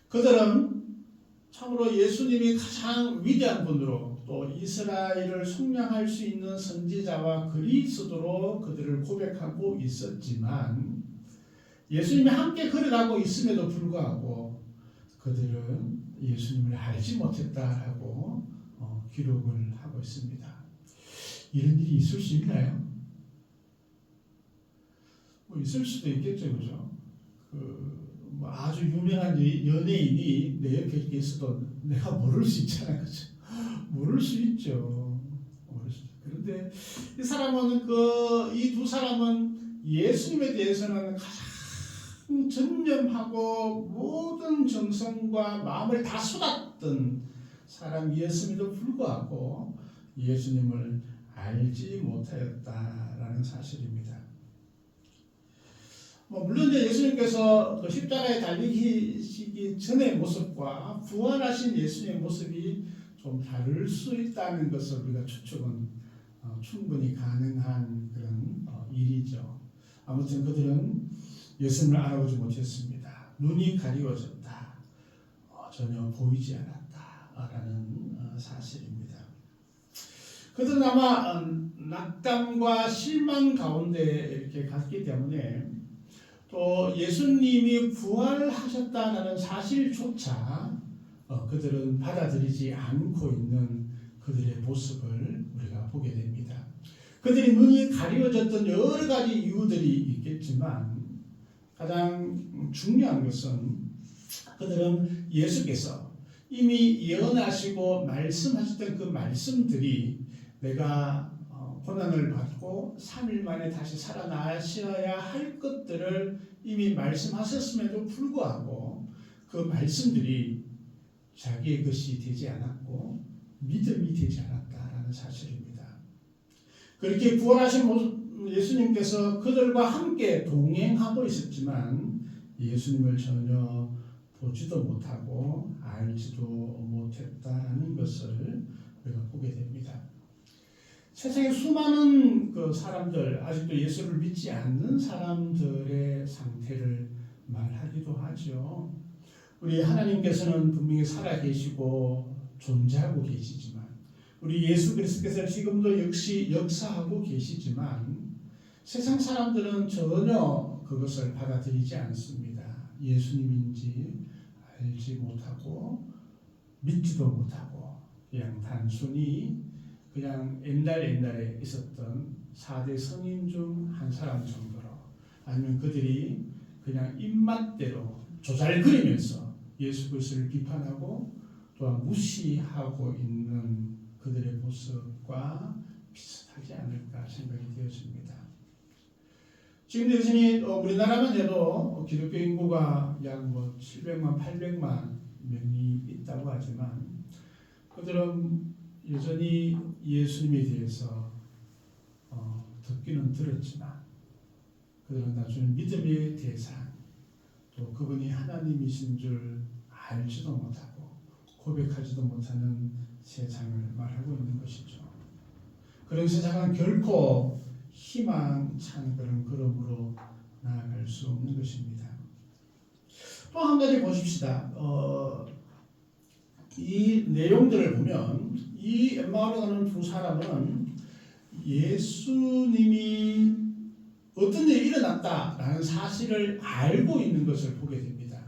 그들은 참으로 예수님이 가장 위대한 분으로 또 이스라엘을 속량할 수 있는 선지자와 그리스도로 그들을 고백하고 있었지만 예수님이 함께 걸어가고 있음에도 불구하고 그들은 예수님을 알지 못했다라고 기록을 하고 있습니다. 이런 일이 있을 수 있나요? 있을 수도 있겠죠, 그죠? 아주 유명한 연예인이 내 옆에 있어도 내가 모를 수 있잖아요, 그죠? 모를 수 있죠. 그런데 이 사람은 이 두 사람은 예수님에 대해서는 가장 전념하고 모든 정성과 마음을 다 쏟았던 사람이었음에도 불구하고 예수님을 알지 못하였다라는 사실입니다. 물론 이제 예수님께서 그 십자가에 달리시기 전의 모습과 부활하신 예수님의 모습이 좀 다를 수 있다는 것을 우리가 추측은 충분히 가능한 그런 일이죠. 아무튼 그들은 예수님을 알아보지 못했습니다. 눈이 가리워졌다. 전혀 보이지 않았다라는 사실입니다. 그들은 아마 낙담과 실망 가운데 이렇게 갔기 때문에 또 예수님이 부활하셨다는 사실조차 그들은 받아들이지 않고 있는 그들의 모습을 우리가 보게 됩니다. 그들이 눈이 가리워졌던 여러 가지 이유들이 있겠지만 가장 중요한 것은 그들은 예수께서 이미 예언하시고 말씀하셨던 그 말씀들이 내가 고난을 받고 3일 만에 다시 살아나셔야 할 것들을 이미 말씀하셨음에도 불구하고 그 말씀들이 자기의 것이 되지 않았고 믿음이 되지 않았다라는 사실입니다. 그렇게 부활하신 예수님께서 그들과 함께 동행하고 있었지만 예수님을 전혀 보지도 못하고 알지도 못했다라는 것을 우리가 보게 됩니다. 세상에 수많은 그 사람들, 아직도 예수를 믿지 않는 사람들의 상태를 말하기도 하죠. 우리 하나님께서는 분명히 살아계시고 존재하고 계시지만 우리 예수 그리스도께서는 지금도 역시 역사하고 계시지만 세상 사람들은 전혀 그것을 받아들이지 않습니다. 예수님인지 알지 못하고 믿지도 못하고 그냥 단순히 그냥 옛날에 있었던 4대 성인 중 한 사람 정도로 아니면 그들이 그냥 입맛대로 조잘거리면서 예수 그리스도를 비판하고 또한 무시하고 있는 그들의 모습과 비슷하지 않을까 생각이 되어집니다. 지금 여전히 우리나라만 해도 기독교 인구가 약 700만, 800만 명이 있다고 하지만 그들은 여전히 예수님에 대해서 듣기는 들었지만 그들은 나중에 믿음의 대상 또 그분이 하나님이신 줄 알지도 못하고 고백하지도 못하는 세상을 말하고 있는 것이죠. 그런 세상은 결코 희망찬 그런 걸음으로 나아갈 수 없는 것입니다. 또 한 가지 보십시다. 이 내용들을 보면 이 엠마오로 가는 두 사람은 예수님이 어떤 일이 일어났다라는 사실을 알고 있는 것을 보게 됩니다.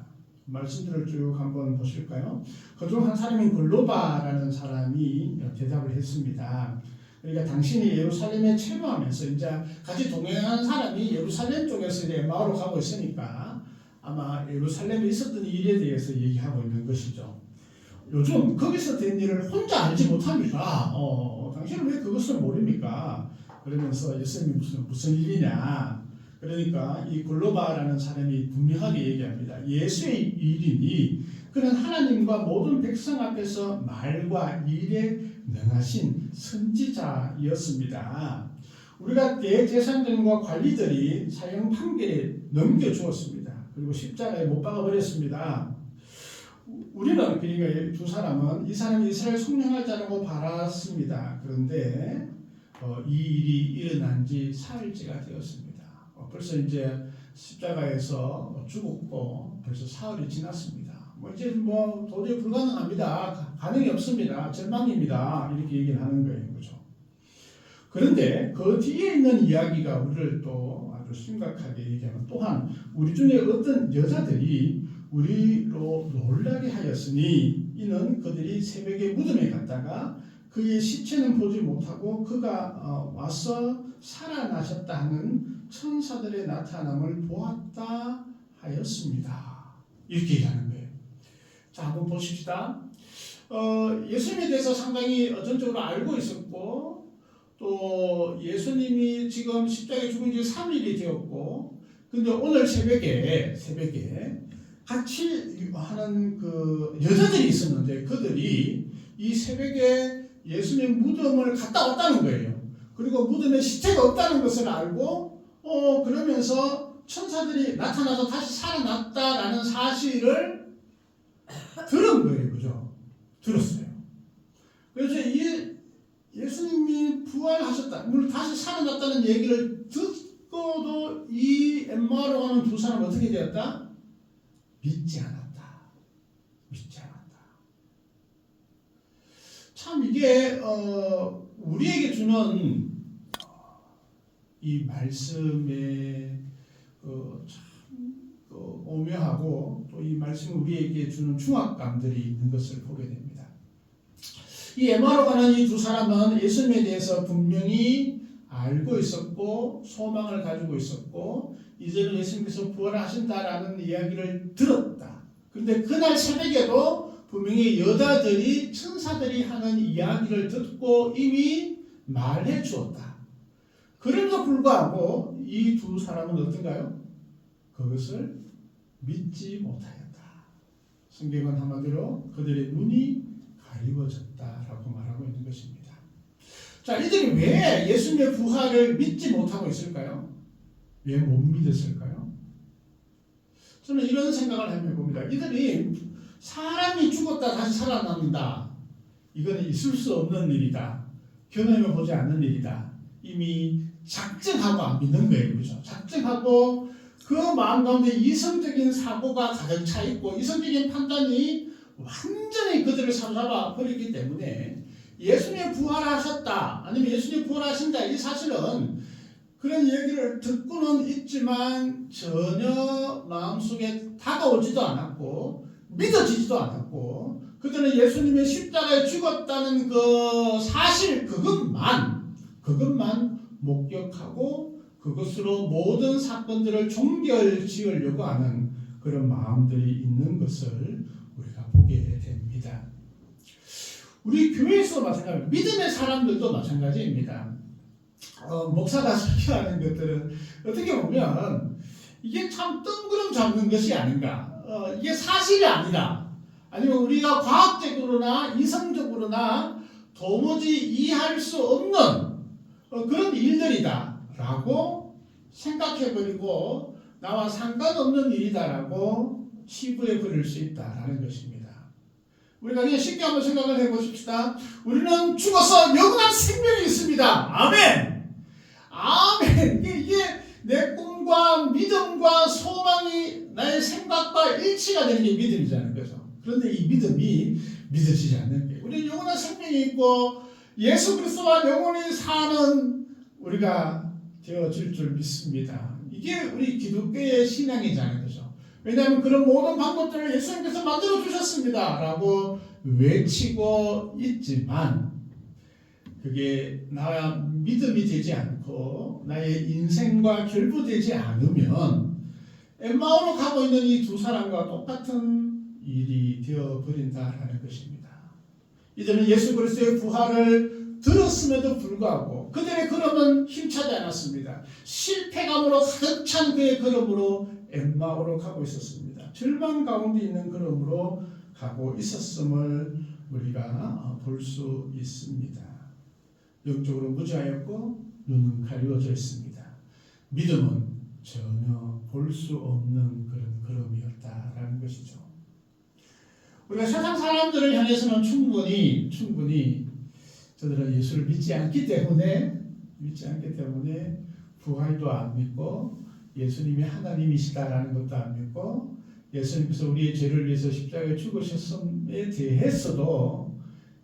말씀들을 쭉 한번 보실까요? 그중 한 사람인 글로바라는 사람이 대답을 했습니다. 그러니까 당신이 예루살렘에 체류하면서 이제 같이 동행하는 사람이 예루살렘 쪽에서 이제 엠마오로 가고 있으니까 아마 예루살렘에 있었던 일에 대해서 얘기하고 있는 것이죠. 요즘 거기서 된 일을 혼자 알지 못합니까? 당신은 왜 그것을 모릅니까? 그러면서 예수님이 무슨 일이냐? 그러니까 이 글로바라는 사람이 분명하게 얘기합니다. 예수의 일이니 그는 하나님과 모든 백성 앞에서 말과 일에 능하신 선지자였습니다. 우리가 대제사장과 관리들이 사형 판결에 넘겨주었습니다. 그리고 십자가에 못 박아버렸습니다. 우리는 그러니까 두 사람은 이 사람이 이스라엘 속량할 자라고 바랐습니다. 그런데 이 일이 일어난 지 사흘째가 되었습니다. 벌써 이제 십자가에서 죽었고 벌써 사흘이 지났습니다. 이제 도저히 불가능합니다. 가능이 없습니다. 절망입니다. 이렇게 얘기를 하는 거예요. 그죠? 그런데 그 뒤에 있는 이야기가 우리를 또 아주 심각하게 얘기하면 또한 우리 중에 어떤 여자들이 우리로 놀라게 하였으니 이는 그들이 새벽에 무덤에 갔다가 그의 시체는 보지 못하고 그가 와서 살아나셨다 하는 천사들의 나타남을 보았다 하였습니다. 이렇게 얘기하는 거예요. 자, 한번 보십시다. 예수님에 대해서 상당히 전적으로 알고 있었고 또 예수님이 지금 십자가에 죽은 지 3일이 되었고 근데 오늘 새벽에 같이 하는 그 여자들이 있었는데 그들이 이 새벽에 예수님 무덤을 갔다 왔다는 거예요. 그리고 무덤에 시체가 없다는 것을 알고 그러면서 천사들이 나타나서 다시 살아났다라는 사실을 들은 거예요. 그죠? 들었어요. 그래서 이 예수님이 부활하셨다, 물론 다시 살아났다는 얘기를 듣고도 이 엠마오로 가는 두 사람은 어떻게 되었다? 믿지 않았다. 믿지 않았다. 참 이게 우리에게 주는 이 말씀의 참 오묘하고 또 이 말씀이 우리에게 주는 중압감들이 있는 것을 보게 됩니다. 이 에마로 가는 이 두 사람은 예수님에 대해서 분명히 알고 있었고 소망을 가지고 있었고 이제는 예수님께서 부활하신다라는 이야기를 들었다. 그런데 그날 새벽에도 분명히 여자들이 천사들이 하는 이야기를 듣고 이미 말해 주었다. 그럼에도 불구하고 이 두 사람은 어떤가요? 그것을 믿지 못하였다. 성경은 한마디로 그들의 눈이 가리워졌다라고 말하고 있는 것입니다. 자, 이들이 왜 예수님의 부활을 믿지 못하고 있을까요? 왜 못 믿었을까요? 저는 이런 생각을 해봅니다. 이들이 사람이 죽었다 다시 살아난다. 이거는 있을 수 없는 일이다. 경험해 보지 않는 일이다. 이미 작정하고 안 믿는 거예요. 그죠? 작정하고 그 마음 가운데 이성적인 사고가 가득 차 있고 이성적인 판단이 완전히 그들을 사로잡아 버리기 때문에 예수님이 부활하셨다 아니면 예수님이 부활하신다 이 사실은 그런 얘기를 듣고는 있지만 전혀 마음속에 다가오지도 않았고 믿어지지도 않았고 그들은 예수님의 십자가에 죽었다는 그 사실 그것만 목격하고 그것으로 모든 사건들을 종결지으려고 하는 그런 마음들이 있는 것을 우리가 보게 됩니다. 우리 교회에서 마찬가지입니다. 믿음의 사람들도 마찬가지입니다. 목사가 설교하는 것들은 어떻게 보면 이게 참 뜬구름 잡는 것이 아닌가. 이게 사실이 아니라 아니면 우리가 과학적으로나 이성적으로나 도무지 이해할 수 없는 그런 일들이다 라고 생각해버리고 나와 상관없는 일이다라고 치부해버릴 수 있다라는 것입니다. 우리가 그냥 쉽게 한번 생각을 해보십시다. 우리는 죽어서 영원한 생명이 있습니다. 아멘! 아멘! 이게 내 꿈과 믿음과 소망이 나의 생각과 일치가 되는 게 믿음이잖아요. 그죠? 그런데 이 믿음이 믿어지지 않는 거예요. 우리는 영원한 생명이 있고 예수 그리스도와 영원히 사는 우리가 되어질 줄 믿습니다. 이게 우리 기독교의 신앙이잖아요. 그죠? 왜냐하면 그런 모든 방법들을 예수님께서 만들어 주셨습니다. 라고 외치고 있지만 그게 나와 믿음이 되지 않고 나의 인생과 결부되지 않으면 엠마오로 가고 있는 이 두 사람과 똑같은 일이 되어버린다라는 것입니다. 이들은 예수 그리스도의 부활을 들었음에도 불구하고 그들의 걸음은 힘차지 않았습니다. 실패감으로 가득 찬 그의 걸음으로 엠마오로 가고 있었습니다. 절망 가운데 있는 걸음으로 가고 있었음을 우리가 볼 수 있습니다. 영적으로 무지하였고 눈은 가리워져 있습니다. 믿음은 전혀 볼 수 없는 그런 걸음이었다라는 것이죠. 우리가 세상 사람들을 향해서는 충분히 저들은 예수를 믿지 않기 때문에 부활도 안 믿고 예수님이 하나님이시다라는 것도 안 믿고 예수님께서 우리의 죄를 위해서 십자가에 죽으셨음에 대해서도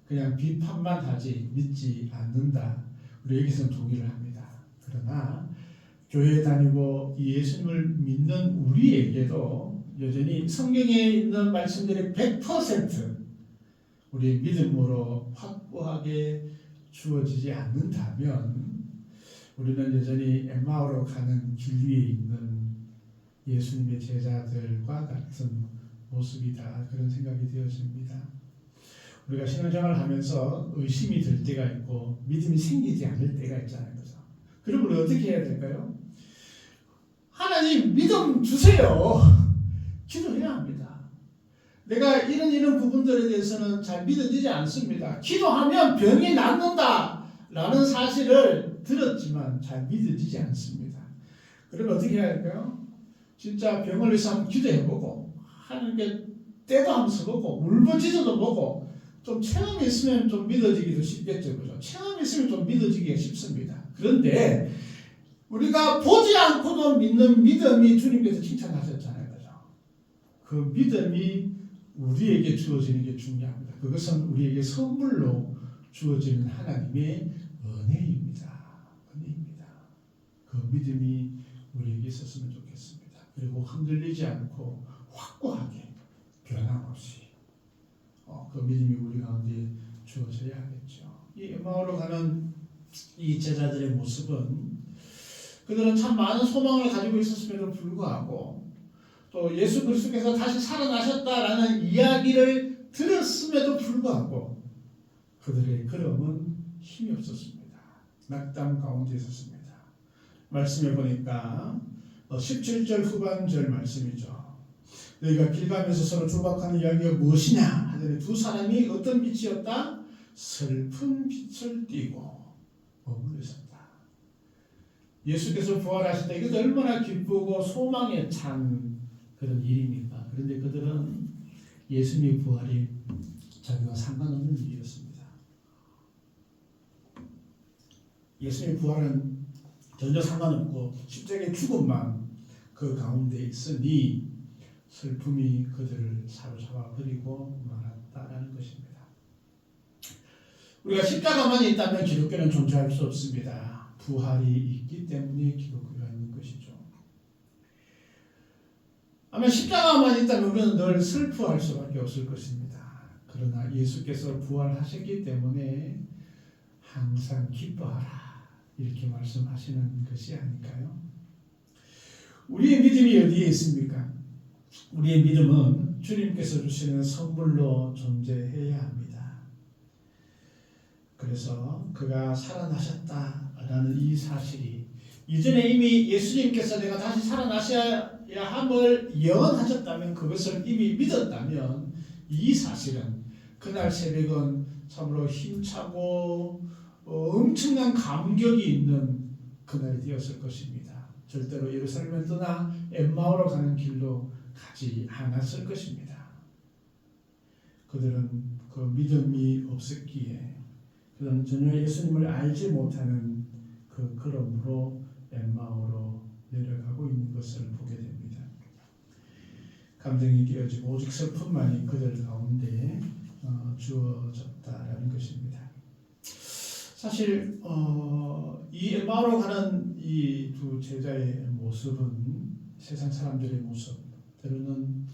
그냥 비판만 하지 믿지 않는다. 우리 여기서는 동의를 합니다. 그러나 교회에 다니고 예수님을 믿는 우리에게도 여전히 성경에 있는 말씀들이 100% 우리의 믿음으로 확고하게 주어지지 않는다면 우리는 여전히 엠마오로 가는 길 위에 있는 예수님의 제자들과 같은 모습이다. 그런 생각이 되어집니다. 우리가 신앙생활을 하면서 의심이 들 때가 있고 믿음이 생기지 않을 때가 있잖아요. 그래서 그럼 우리 어떻게 해야 될까요? 하나님 믿음 주세요. 기도해야 합니다. 내가 이런 부분들에 대해서는 잘 믿어지지 않습니다. 기도하면 병이 낫는다라는 사실을 들었지만 잘 믿어지지 않습니다. 그러면 어떻게 해야 할까요? 진짜 병을 위해서 한번 기도해보고 하나님께 때도 한번 서보고 울부짖어도 보고 좀 체험이 있으면 좀 믿어지기도 쉽겠죠. 그죠? 체험이 있으면 좀 믿어지기가 쉽습니다. 그런데 우리가 보지 않고도 믿는 믿음이 주님께서 칭찬하셨잖아요. 그죠? 그 믿음이 우리에게 주어지는 게 중요합니다. 그것은 우리에게 선물로 주어지는 하나님의 은혜입니다. 은혜입니다. 그 믿음이 우리에게 있었으면 좋겠습니다. 그리고 흔들리지 않고 확고하게 변함없이 그 믿음이 우리 가운데 주어져야 하겠죠. 이 엠마오로 가는 이 제자들의 모습은 그들은 참 많은 소망을 가지고 있었음에도 불구하고 또 예수 그리스도께서 다시 살아나셨다라는 이야기를 들었음에도 불구하고 그들의 걸음은 힘이 없었습니다. 낙담 가운데 있었습니다. 말씀해 보니까 17절 후반절 말씀이죠. 너희가 길 가면서 서로 조박하는 이야기가 무엇이냐 하더니 두 사람이 어떤 빛이었다? 슬픈 빛을 띠고 머물러 있었다. 예수께서 부활하실 때 이것도 얼마나 기쁘고 소망에 찬 그런 일입니까? 그런데 그들은 예수님의 부활이 자기와 상관없는 일이었습니다. 예수님의 부활은 전혀 상관없고 십자가의 죽음만 그 가운데 있으니 슬픔이 그들을 사로잡아 버리고 말았다라는 것입니다. 우리가 십자가만 있다면 기독교는 존재할 수 없습니다. 부활이 있기 때문에 기독교가 있는 것이죠. 아마 십자가만 있다면 우리는 늘 슬퍼할 수밖에 없을 것입니다. 그러나 예수께서 부활하셨기 때문에 항상 기뻐하라 이렇게 말씀하시는 것이 아닐까요? 우리의 믿음이 어디에 있습니까? 우리의 믿음은 주님께서 주시는 선물로 존재해야 합니다. 그래서 그가 살아나셨다라는 이 사실이 이전에 이미 예수님께서 내가 다시 살아나셔야 함을 예언하셨다면 그것을 이미 믿었다면 이 사실은 그날 새벽은 참으로 힘차고 엄청난 감격이 있는 그날이 되었을 것입니다. 절대로 예루살렘을 떠나 엠마오로 가는 길로 가지 않았을 것입니다. 그들은 그 믿음이 없었기에 그들은 전혀 예수님을 알지 못하는 그 걸음으로 엠마오로 내려가고 있는 것을 보게 됩니다. 감정이 끼어지고 오직 슬픔만이 그들 가운데 주어졌다라는 것입니다. 사실 이 엠마오로 가는 이 두 제자의 모습은 세상 사람들의 모습, 때로는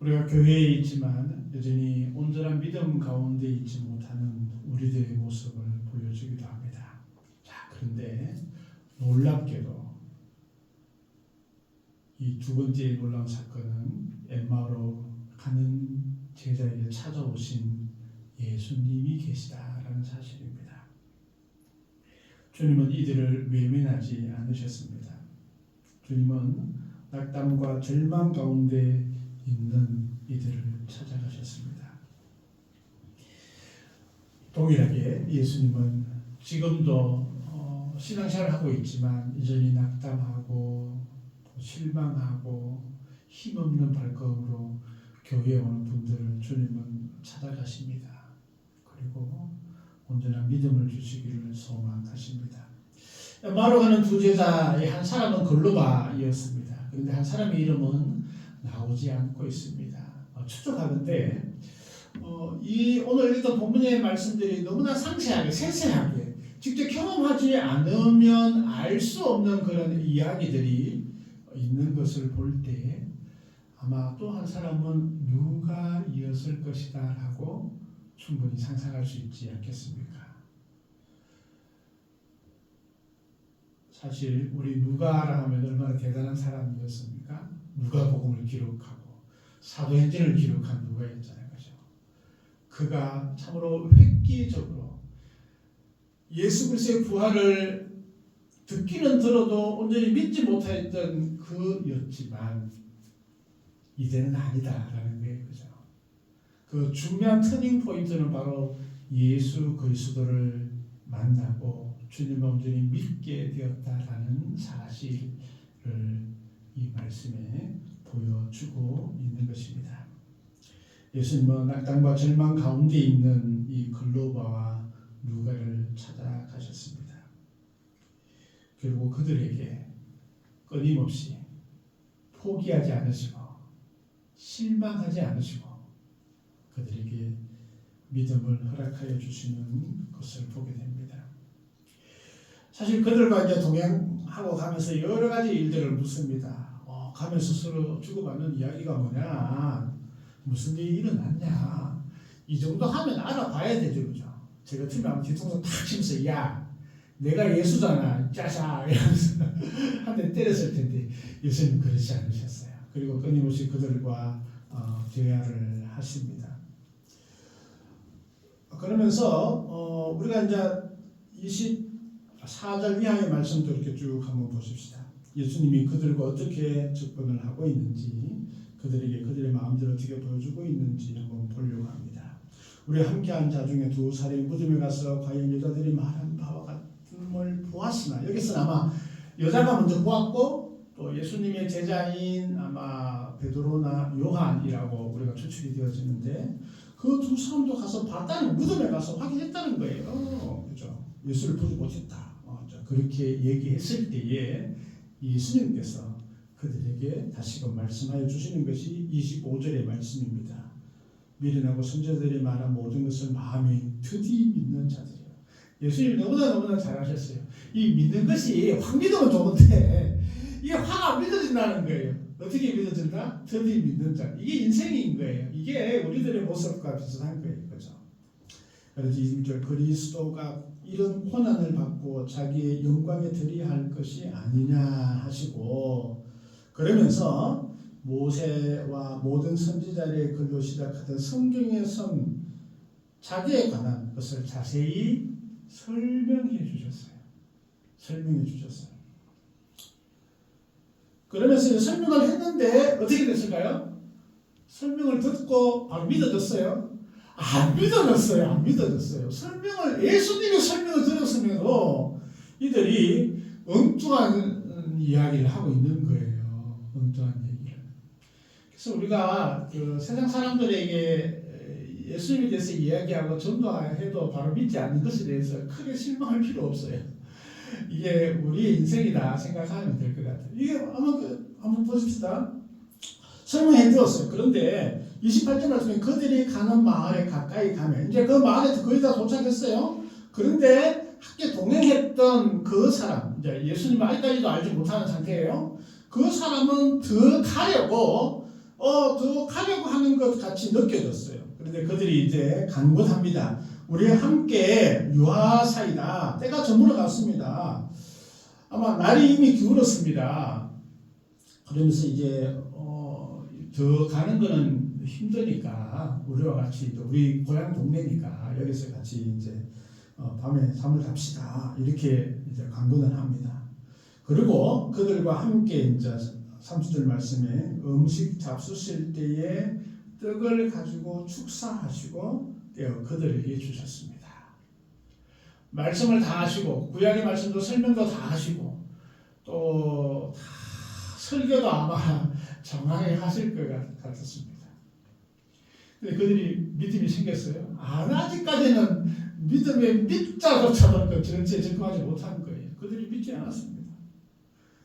우리가 교회에 있지만 여전히 온전한 믿음 가운데 있지 못하는 우리들의 모습을 보여주기도 합니다. 자, 그런데 놀랍게도 이 두 번째 놀라운 사건은 엠마오로 가는 제자에게 찾아오신 예수님이 계시다라는 사실입니다. 주님은 이들을 외면하지 않으셨습니다. 주님은 낙담과 절망 가운데 있는 이들을 찾아가셨습니다. 동일하게 예수님은 지금도 신앙생활을 하고 있지만 여전히 낙담하고 실망하고 힘없는 발걸음으로 교회에 오는 분들을 주님은 찾아가십니다. 그리고 온전한 믿음을 주시기를 소망하십니다. 엠마오로 가는 두 제자의 한 사람은 글로바이었습니다. 그런데 한 사람의 이름은 나오지 않고 있습니다. 추적하는데 이 오늘 읽던 본문의 말씀들이 너무나 상세하게 세세하게 직접 경험하지 않으면 알 수 없는 그런 이야기들이 있는 것을 볼 때 아마 또 한 사람은 누가이었을 것이다 라고 충분히 상상할 수 있지 않겠습니까? 사실 우리 누가라 하면 얼마나 대단한 사람이었습니까? 누가복음을 기록하고 사도행전을 기록한 누가였잖아요. 그죠? 그가 참으로 획기적으로 예수 그리스도의 부활을 듣기는 들어도 온전히 믿지 못했던 그였지만 이제는 아니다라는 게 그죠? 그 중요한 터닝 포인트는 바로 예수 그리스도를 만나고 주님을 온전히 믿게 되었다라는 사실을 이 말씀에 보여주고 있는 것입니다. 예수님은 낙담과 절망 가운데 있는 이 글로바와 누가를 찾아가셨습니다. 그리고 그들에게 끊임없이 포기하지 않으시고 실망하지 않으시고 그들에게 믿음을 허락하여 주시는 것을 보게 됩니다. 사실 그들과 이제 동행하고 가면서 여러 가지 일들을 묻습니다. 가면서 서로 주고받는 이야기가 뭐냐, 무슨 일이 일어났냐, 이 정도 하면 알아봐야 되죠, 그죠? 제 같으면 뒤통수 탁 치면서 야, 내가 예수잖아, 짜샤 이러면서 한 대 때렸을 텐데 예수님 그러지 않으셨어요. 그리고 끊임없이 그들과 대화를 하십니다. 그러면서 우리가 이제 24절 이하의 말씀도 이렇게 쭉 한번 보십시다. 예수님이 그들과 어떻게 접근을 하고 있는지, 그들에게 그들의 마음대로 어떻게 보여주고 있는지 한번 보려고 합니다. 우리 함께한 자 중에 두 사람이 무덤에 가서 과연 여자들이 말한 바와 같음을 보았으나, 여기서는 아마 여자가 먼저 보았고 또 예수님의 제자인 아마 베드로나 요한이라고 우리가 추측이 되어지는데, 그 두 사람도 가서 봤다는, 무덤에 가서 확인했다는 거예요. 그렇죠? 예수를 보지 못했다. 그렇게 얘기했을 때에 예수님께서 그들에게 다시금 말씀하여 주시는 것이 25절의 말씀입니다. 미련하고 선지자들이 말한 모든 것을 마음에 드디 믿는 자들이요. 예수님이 너무나 잘하셨어요. 이 믿는 것이 확 믿으면 좋은데 이게 확 안 믿어진다는 거예요. 어떻게 믿어진다? 드디 믿는 자. 이게 인생인 거예요. 이게 우리들의 모습과 비슷한 거예요. 그죠? 그래서 26절, 그리스도가 이런 고난을 받고 자기의 영광에 들이야 할 것이 아니냐 하시고, 그러면서 모세와 모든 선지자의 글로 시작하던 성경의 선, 자기에 관한 것을 자세히 설명해 주셨어요. 그러면서 설명을 했는데 어떻게 됐을까요? 설명을 듣고 바로 믿어졌어요? 안 믿어졌어요. 예수님의 설명을 들었으면서 이들이 엉뚱한 이야기를 하고 있는 거예요. 엉뚱한 얘기를. 그래서 우리가 그 세상 사람들에게 예수님에 대해서 이야기하고 전도해도 바로 믿지 않는 것에 대해서 크게 실망할 필요 없어요. 이게 우리의 인생이다 생각하면 될 것 같아요. 이게 한번 보십시다. 설명해 드렸어요. 그런데 28절 말씀에 그들이 가는 마을에 가까이 가면, 이제 그 마을에 거의 다 도착했어요. 그런데 함께 동행했던 그 사람, 이제 예수님을 아직까지도 알지 못하는 상태예요. 그 사람은 더 가려고 하는 것 같이 느껴졌어요. 그런데 그들이 이제 간구합니다. 우리 함께 유하사이다. 때가 저물어 갔습니다. 아마 날이 이미 기울었습니다. 그러면서 이제 더 가는 거는 힘드니까 우리와 같이, 우리 고향 동네니까 여기서 같이 이제 밤에 잠을 잡시다. 이렇게 이제 간구는 합니다. 그리고 그들과 함께 이제 30절 말씀에 음식 잡수실 때에 떡을 가지고 축사하시고 떼어 그들에게 주셨습니다. 말씀을 다 하시고, 구약의 말씀도 설명도 다 하시고, 또 설교도 아마 정확하게 하실 것 같았습니다. 근데 그들이 믿음이 생겼어요? 아직까지는 믿음의 밑자조차도 전체에 접근하지 못한 거예요. 그들이 믿지 않았습니다.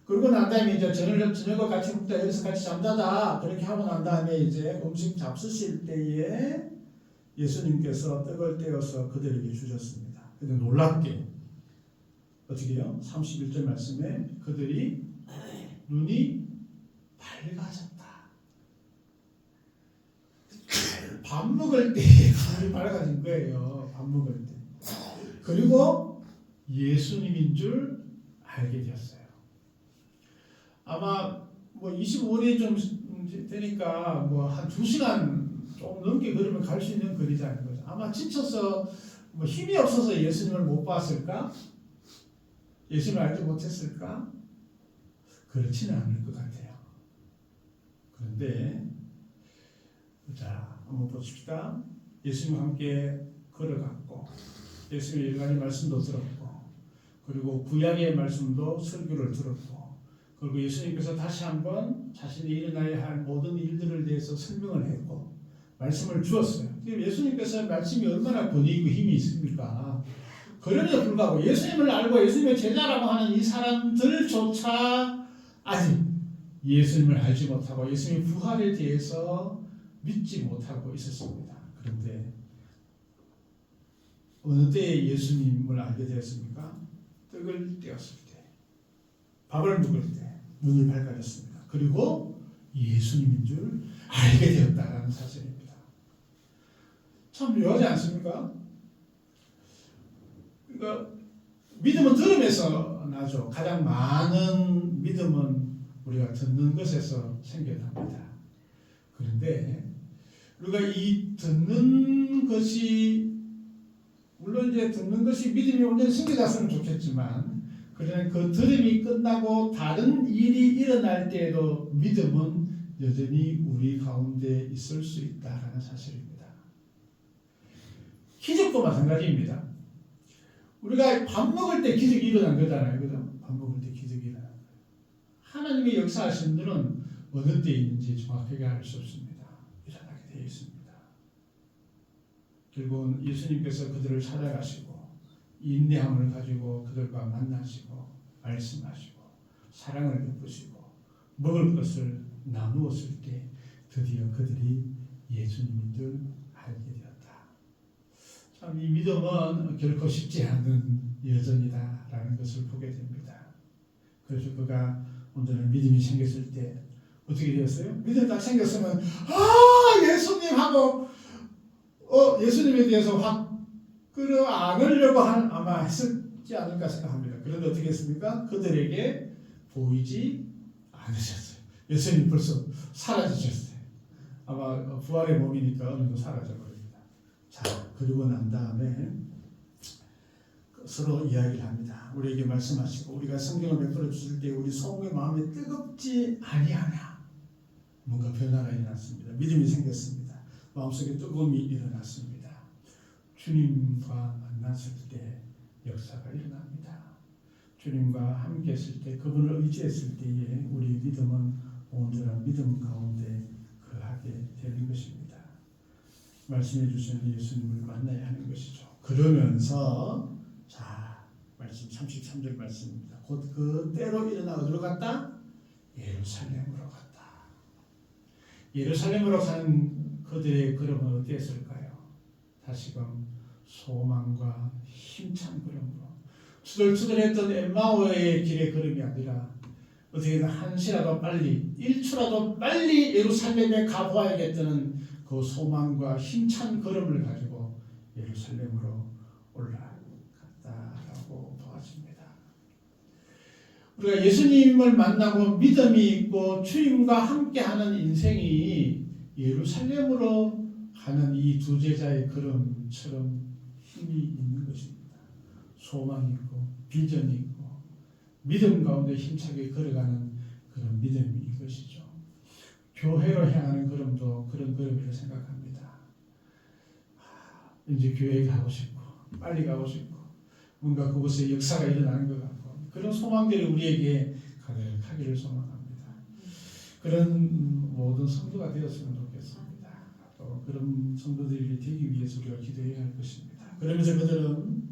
그러고 난 다음에 이제 저녁을 같이 먹자, 여기서 같이 잠자자, 그렇게 하고 난 다음에 이제 음식 잡수실 때에 예수님께서 떡을 떼어서 그들에게 주셨습니다. 근데 놀랍게 어떻게 해요? 31절 말씀에 그들이 눈이 밝아졌다. 밥 먹을 때 눈이 밝아진 거예요. 밥 먹을 때. 그리고 예수님인 줄 알게 되었어요. 아마 25분이 좀 되니까 한 2시간 좀 넘게 걸으면 갈 수 있는 거리자는 거죠. 아마 지쳐서 힘이 없어서 예수님을 못 봤을까? 예수님을 알지 못했을까? 그렇지는 않을 것 같아요. 그런데 자, 한번 보십시다. 예수님과 함께 걸어갔고, 예수님의 일간의 말씀도 들었고, 그리고 구약의 말씀도 설교를 들었고, 그리고 예수님께서 다시 한번 자신이 일어나야 할 모든 일들을 대해서 설명을 했고 말씀을 주었어요. 예수님께서 말씀이 얼마나 권위 있고 힘이 있습니까? 그럼에도 불구하고 예수님을 알고 예수님의 제자라고 하는 이 사람들조차 아직 예수님을 알지 못하고 예수님의 부활에 대해서 믿지 못하고 있었습니다. 그런데 어느 때에 예수님을 알게 되었습니까? 떡을 떼었을 때, 밥을 먹을 때 눈을 밝아졌습니다. 그리고 예수님인 줄 알게 되었다라는 사실입니다. 참 묘하지 않습니까? 그러니까 믿음은 들음에서 나죠. 가장 많은 믿음은 우리가 듣는 것에서 생겨납니다. 그런데 우리가 이 듣는 것이 물론 이제 듣는 것이 믿음이 온전히 생겨났으면 좋겠지만 그러나 그 들음이 끝나고 다른 일이 일어날 때에도 믿음은 여전히 우리 가운데 있을 수 있다라는 사실입니다. 기적도 마찬가지입니다. 우리가 밥 먹을 때 기적이 일어난 거잖아요. 그죠? 밥 먹을 때 기적이 일어난 거예요. 하나님의 역사하시는 분은 어느 때 있는지 정확하게 알 수 없습니다. 일어나게 되어 있습니다. 결국은 예수님께서 그들을 찾아가시고 인내함을 가지고 그들과 만나시고 말씀하시고 사랑을 베푸시고 먹을 것을 나누었을 때 드디어 그들이 예수님인 줄 알게 되었다. 참 이 믿음은 결코 쉽지 않은 여정이다라는 것을 보게 됩니다. 그래서 그가 온전한 믿음이 생겼을 때 어떻게 되었어요? 믿음 딱 생겼으면 예수님 하고 예수님에 대해서 확 끌어안으려고 아마 했었지 않을까 생각합니다. 그런데 어떻게 했습니까? 그들에게 보이지 않으셨어요. 예수님 벌써 사라지셨어요. 아마 부활의 몸이니까 어느 정도 사라져버립니다. 자, 그리고 난 다음에 서로 이야기를 합니다. 우리에게 말씀하시고 우리가 성경을 베풀어 주실 때 우리 성도의 마음이 뜨겁지 아니하냐. 뭔가 변화가 일어났습니다. 믿음이 생겼습니다. 마음속에 뜨거움이 일어났습니다. 주님과 만났을 때 역사가 일어납니다. 주님과 함께 했을 때 그분을 의지했을 때에 우리 믿음은 온전한 믿음 가운데 거하게 되는 것입니다. 말씀해 주시는 예수님을 만나야 하는 것이죠. 그러면서 자 말씀 33절 말씀입니다. 곧 그 때로 일어나 어디로 갔다? 예루살렘으로 갔다. 예루살렘으로 가는 그들의 걸음은 어땠을까요? 다시금 소망과 힘찬 걸음으로 투덜투덜했던 엠마오의 길의 걸음이 아니라 어떻게든 한시라도 빨리 1초라도 빨리 예루살렘에 가보아야겠다는 그 소망과 힘찬 걸음을 가지고 예루살렘으로 올라갔다라고 보아집니다. 우리가 예수님을 만나고 믿음이 있고 주님과 함께하는 인생이 예루살렘으로 가는 이 두 제자의 걸음처럼 힘이 있는 것입니다. 소망이 있고 비전이 있고 믿음 가운데 힘차게 걸어가는 그런 믿음이 이것이죠. 교회로 향하는 걸음도 그런 걸음이라고 생각합니다. 이제 교회에 가고 싶고 빨리 가고 싶고 뭔가 그곳에 역사가 일어나는 것 같고 그런 소망들이 우리에게 가득하기를 소망합니다. 그런 모든 성도가 되었으면 좋겠습니다. 또 그런 성도들이 되기 위해서 우리가 기도해야 할 것입니다. 그러면서 그들은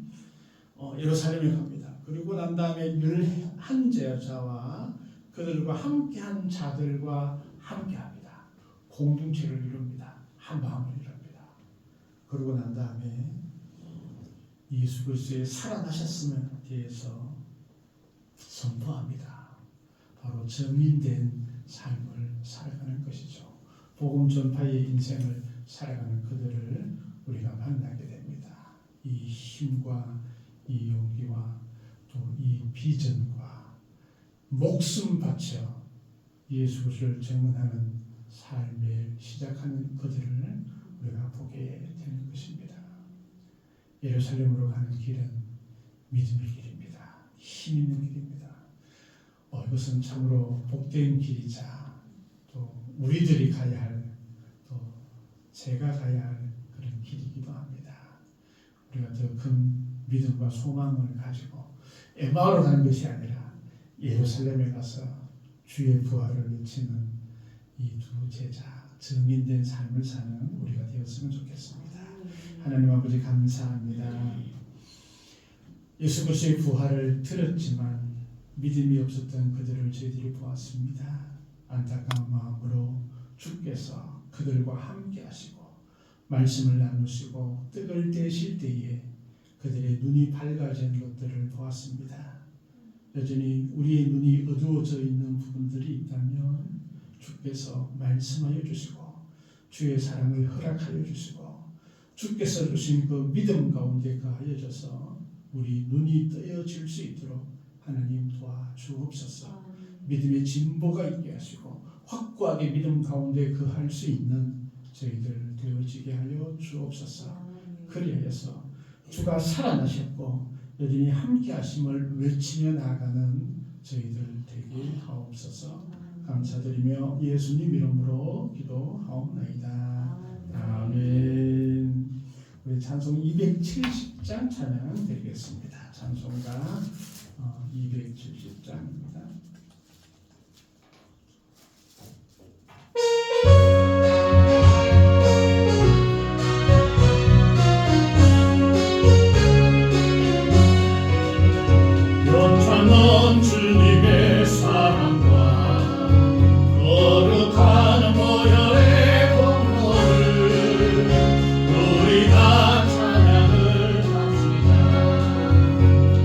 예루살렘에 갑니다. 그리고 난 다음에 11제자와 그들과 함께한 자들과 함께합니다. 공동체를 이룹니다. 한 마음을 이룹니다. 그러고 난 다음에 예수 그리스도의 살아나셨음에 대해서 선포합니다. 바로 증인된 삶을 살아가는 것이죠. 복음 전파의 인생을 살아가는 그들을 우리가 만나게 됩니다. 이 힘과 이 용기와 또 이 비전과 목숨 바쳐 예수 그리스도를 증언하는 삶을 시작하는 그들을 우리가 보게 되는 것입니다. 예루살렘으로 가는 길은 믿음의 길입니다. 힘 있는 길입니다. 이것은 참으로 복된 길이자 또 우리들이 가야 할 또 제가 가야 할 그런 길이기도 합니다. 우리가 더 큰 믿음과 소망을 가지고 엠마오로 가는 것이 아니라 예루살렘에 가서 주의 부활을 외치는 이 두 제자, 증인된 삶을 사는 우리가 되었으면 좋겠습니다. 하나님 아버지 감사합니다. 예수 그리스도의 부활을 들었지만 믿음이 없었던 그들을 저희들이 보았습니다. 안타까운 마음으로 주께서 그들과 함께 하시고 말씀을 나누시고 떡을 떼실 때에 그들의 눈이 밝아진 것들을 보았습니다. 여전히 우리의 눈이 어두워져 있는 부분들이 있다면 주께서 말씀하여 주시고 주의 사랑을 허락하여 주시고 주께서 주신 그 믿음 가운데 거하여져서 우리 눈이 뜨여질 수 있도록 하나님 도와주옵소서. 믿음의 진보가 있게 하시고 확고하게 믿음 가운데 거할 수 있는 저희들 되어지게 하여 주옵소서. 그리하여서 주가 살아나셨고 여전히 함께 하심을 외치며 나아가는 저희들 되게 하옵소서. 감사드리며 예수님 이름으로 기도하옵나이다. 아멘. 우리 찬송 270장 찬양 드리겠습니다. 찬송가 270장입니다. 영원한 주님의 사랑과 거룩한 보혈의 공로를 우리 다 찬양을 합시다.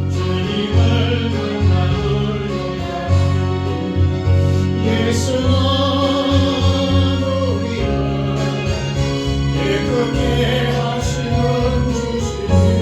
주님을 만나올 때까지 예수는 우리를 깨끗게 하시는 주신 거의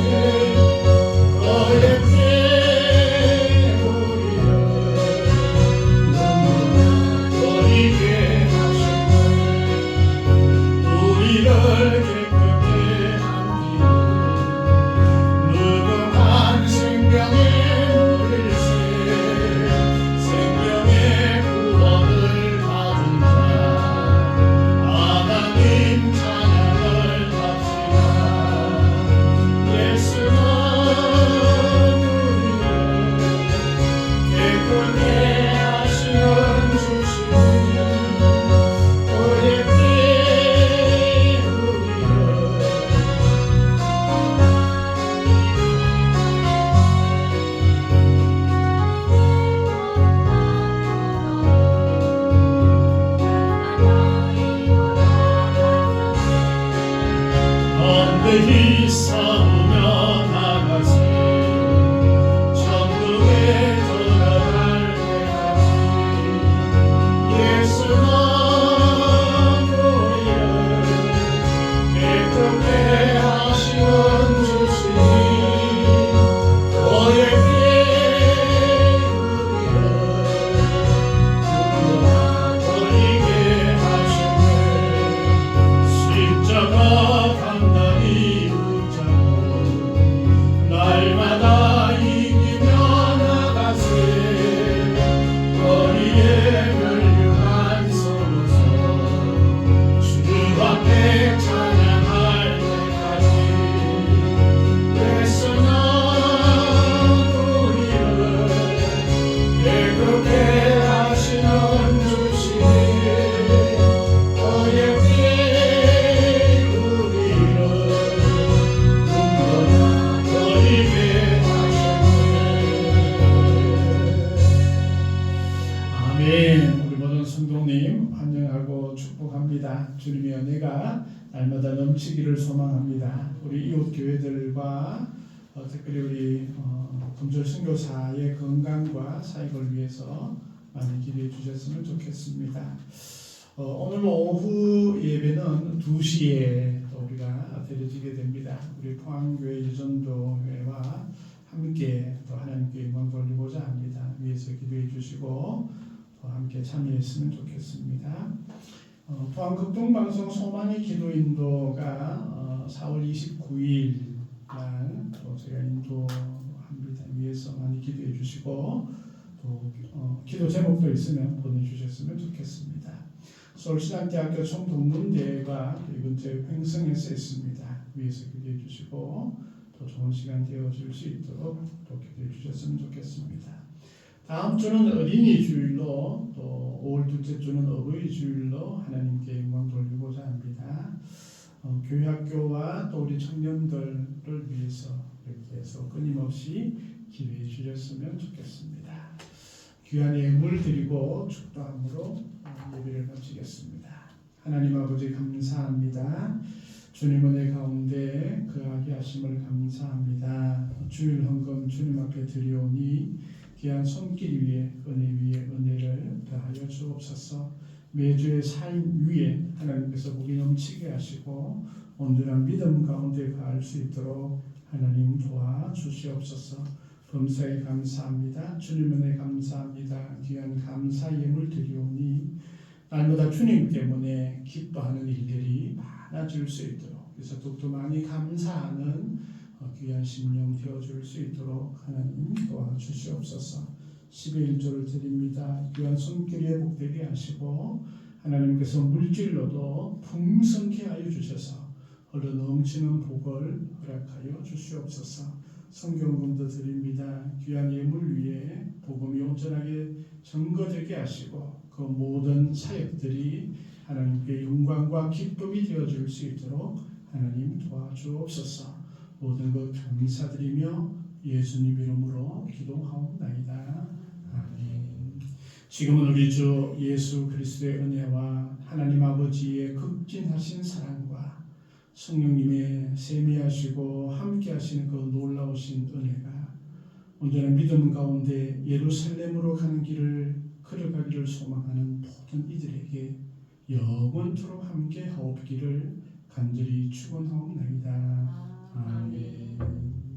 이 싸우며 나가세 천국에 들어갈 때까지 예수는 우리를 깨끗게 하시는 주신 그의 피에 우리를 버리게 하시네 십자가 단단히 붙잡고 날마다 이기며 나가세 거리에 멸류관 서서 주 앞에 찬양할 때까지 예수는 우리를 깨끗게 하시는 주신 그의 피에 우리를 버리게 하셨네. 아멘. 우리 모든 성도님 환영하고 축복합니다. 주님의 은혜가 날마다 넘치기를 소망합니다. 우리 이웃 교회들과 특별히 우리 금절 선교사의 건강과 사역을 위해서 많이 기도해 주셨으면 좋겠습니다. 오늘 오후 예배는 2시에 또 우리가 드려지게 됩니다. 우리 포항교회 유전도회와 함께 또 하나님께 영광 돌리고자 합니다. 위에서 기도해 주시고 또 함께 참여했으면 좋겠습니다. 포항 극동방송 소망의 기도인도가 4월 29일 날 또 제가 인도합니다. 위에서 많이 기도해 주시고 또 기도 제목도 있으면 보내주셨으면 좋겠습니다. 서울신학대학교 총동문대회가 이번 주에 횡성에서 있습니다. 위에서 기도해 주시고 또 좋은 시간 되어질 수 있도록 또 기도해 주셨으면 좋겠습니다. 다음 주는 어린이 주일로 또 5월 둘째 주는 어버이 주일로 하나님께 영광 돌리고자 합니다. 교회 학교와 또 우리 청년들을 위해서 이렇게 해서 끊임없이 기회해 주셨으면 좋겠습니다. 귀한 예물 드리고 축도함으로 예배를 마치겠습니다. 하나님 아버지 감사합니다. 주님 은혜 가운데 거하게 하심을 감사합니다. 주일 헌금 주님 앞에 드리오니 귀한 손길 위에 은혜 위에 은혜를 더하여 주옵소서. 매주의 삶 위에 하나님께서 복이 넘치게 하시고 온전한 믿음 가운데 가할 수 있도록 하나님 도와주시옵소서. 범사에 감사합니다. 주님 은혜 감사합니다. 귀한 감사 예물 드리오니 날마다 주님 때문에 기뻐하는 일들이 많아질 수 있도록 그래서 더욱더 많이 감사하는 귀한 심령 되어줄 수 있도록 하나님 도와주시옵소서. 10의 1조를 드립니다. 귀한 손길에 복되게 하시고 하나님께서 물질로도 풍성케 하여 주셔서 흘러 넘치는 복을 허락하여 주시옵소서. 성경금도 드립니다. 귀한 예물 위에 복음이 온전하게 증거되게 하시고 그 모든 사역들이 하나님께 영광과 기쁨이 되어줄 수 있도록 하나님 도와주옵소서. 모든 것 감사드리며 예수님 이름으로 기도하옵나이다. 아멘. 지금은 우리 주 예수 그리스도의 은혜와 하나님 아버지의 극진하신 사랑과 성령님의 세미하시고 함께하시는 그 놀라우신 은혜가 온전한 믿음 가운데 예루살렘으로 가는 길을 걸어가기를 소망하는 모든 이들에게 영원토록 함께하옵기를 간절히 축원하옵나이다. 아멘.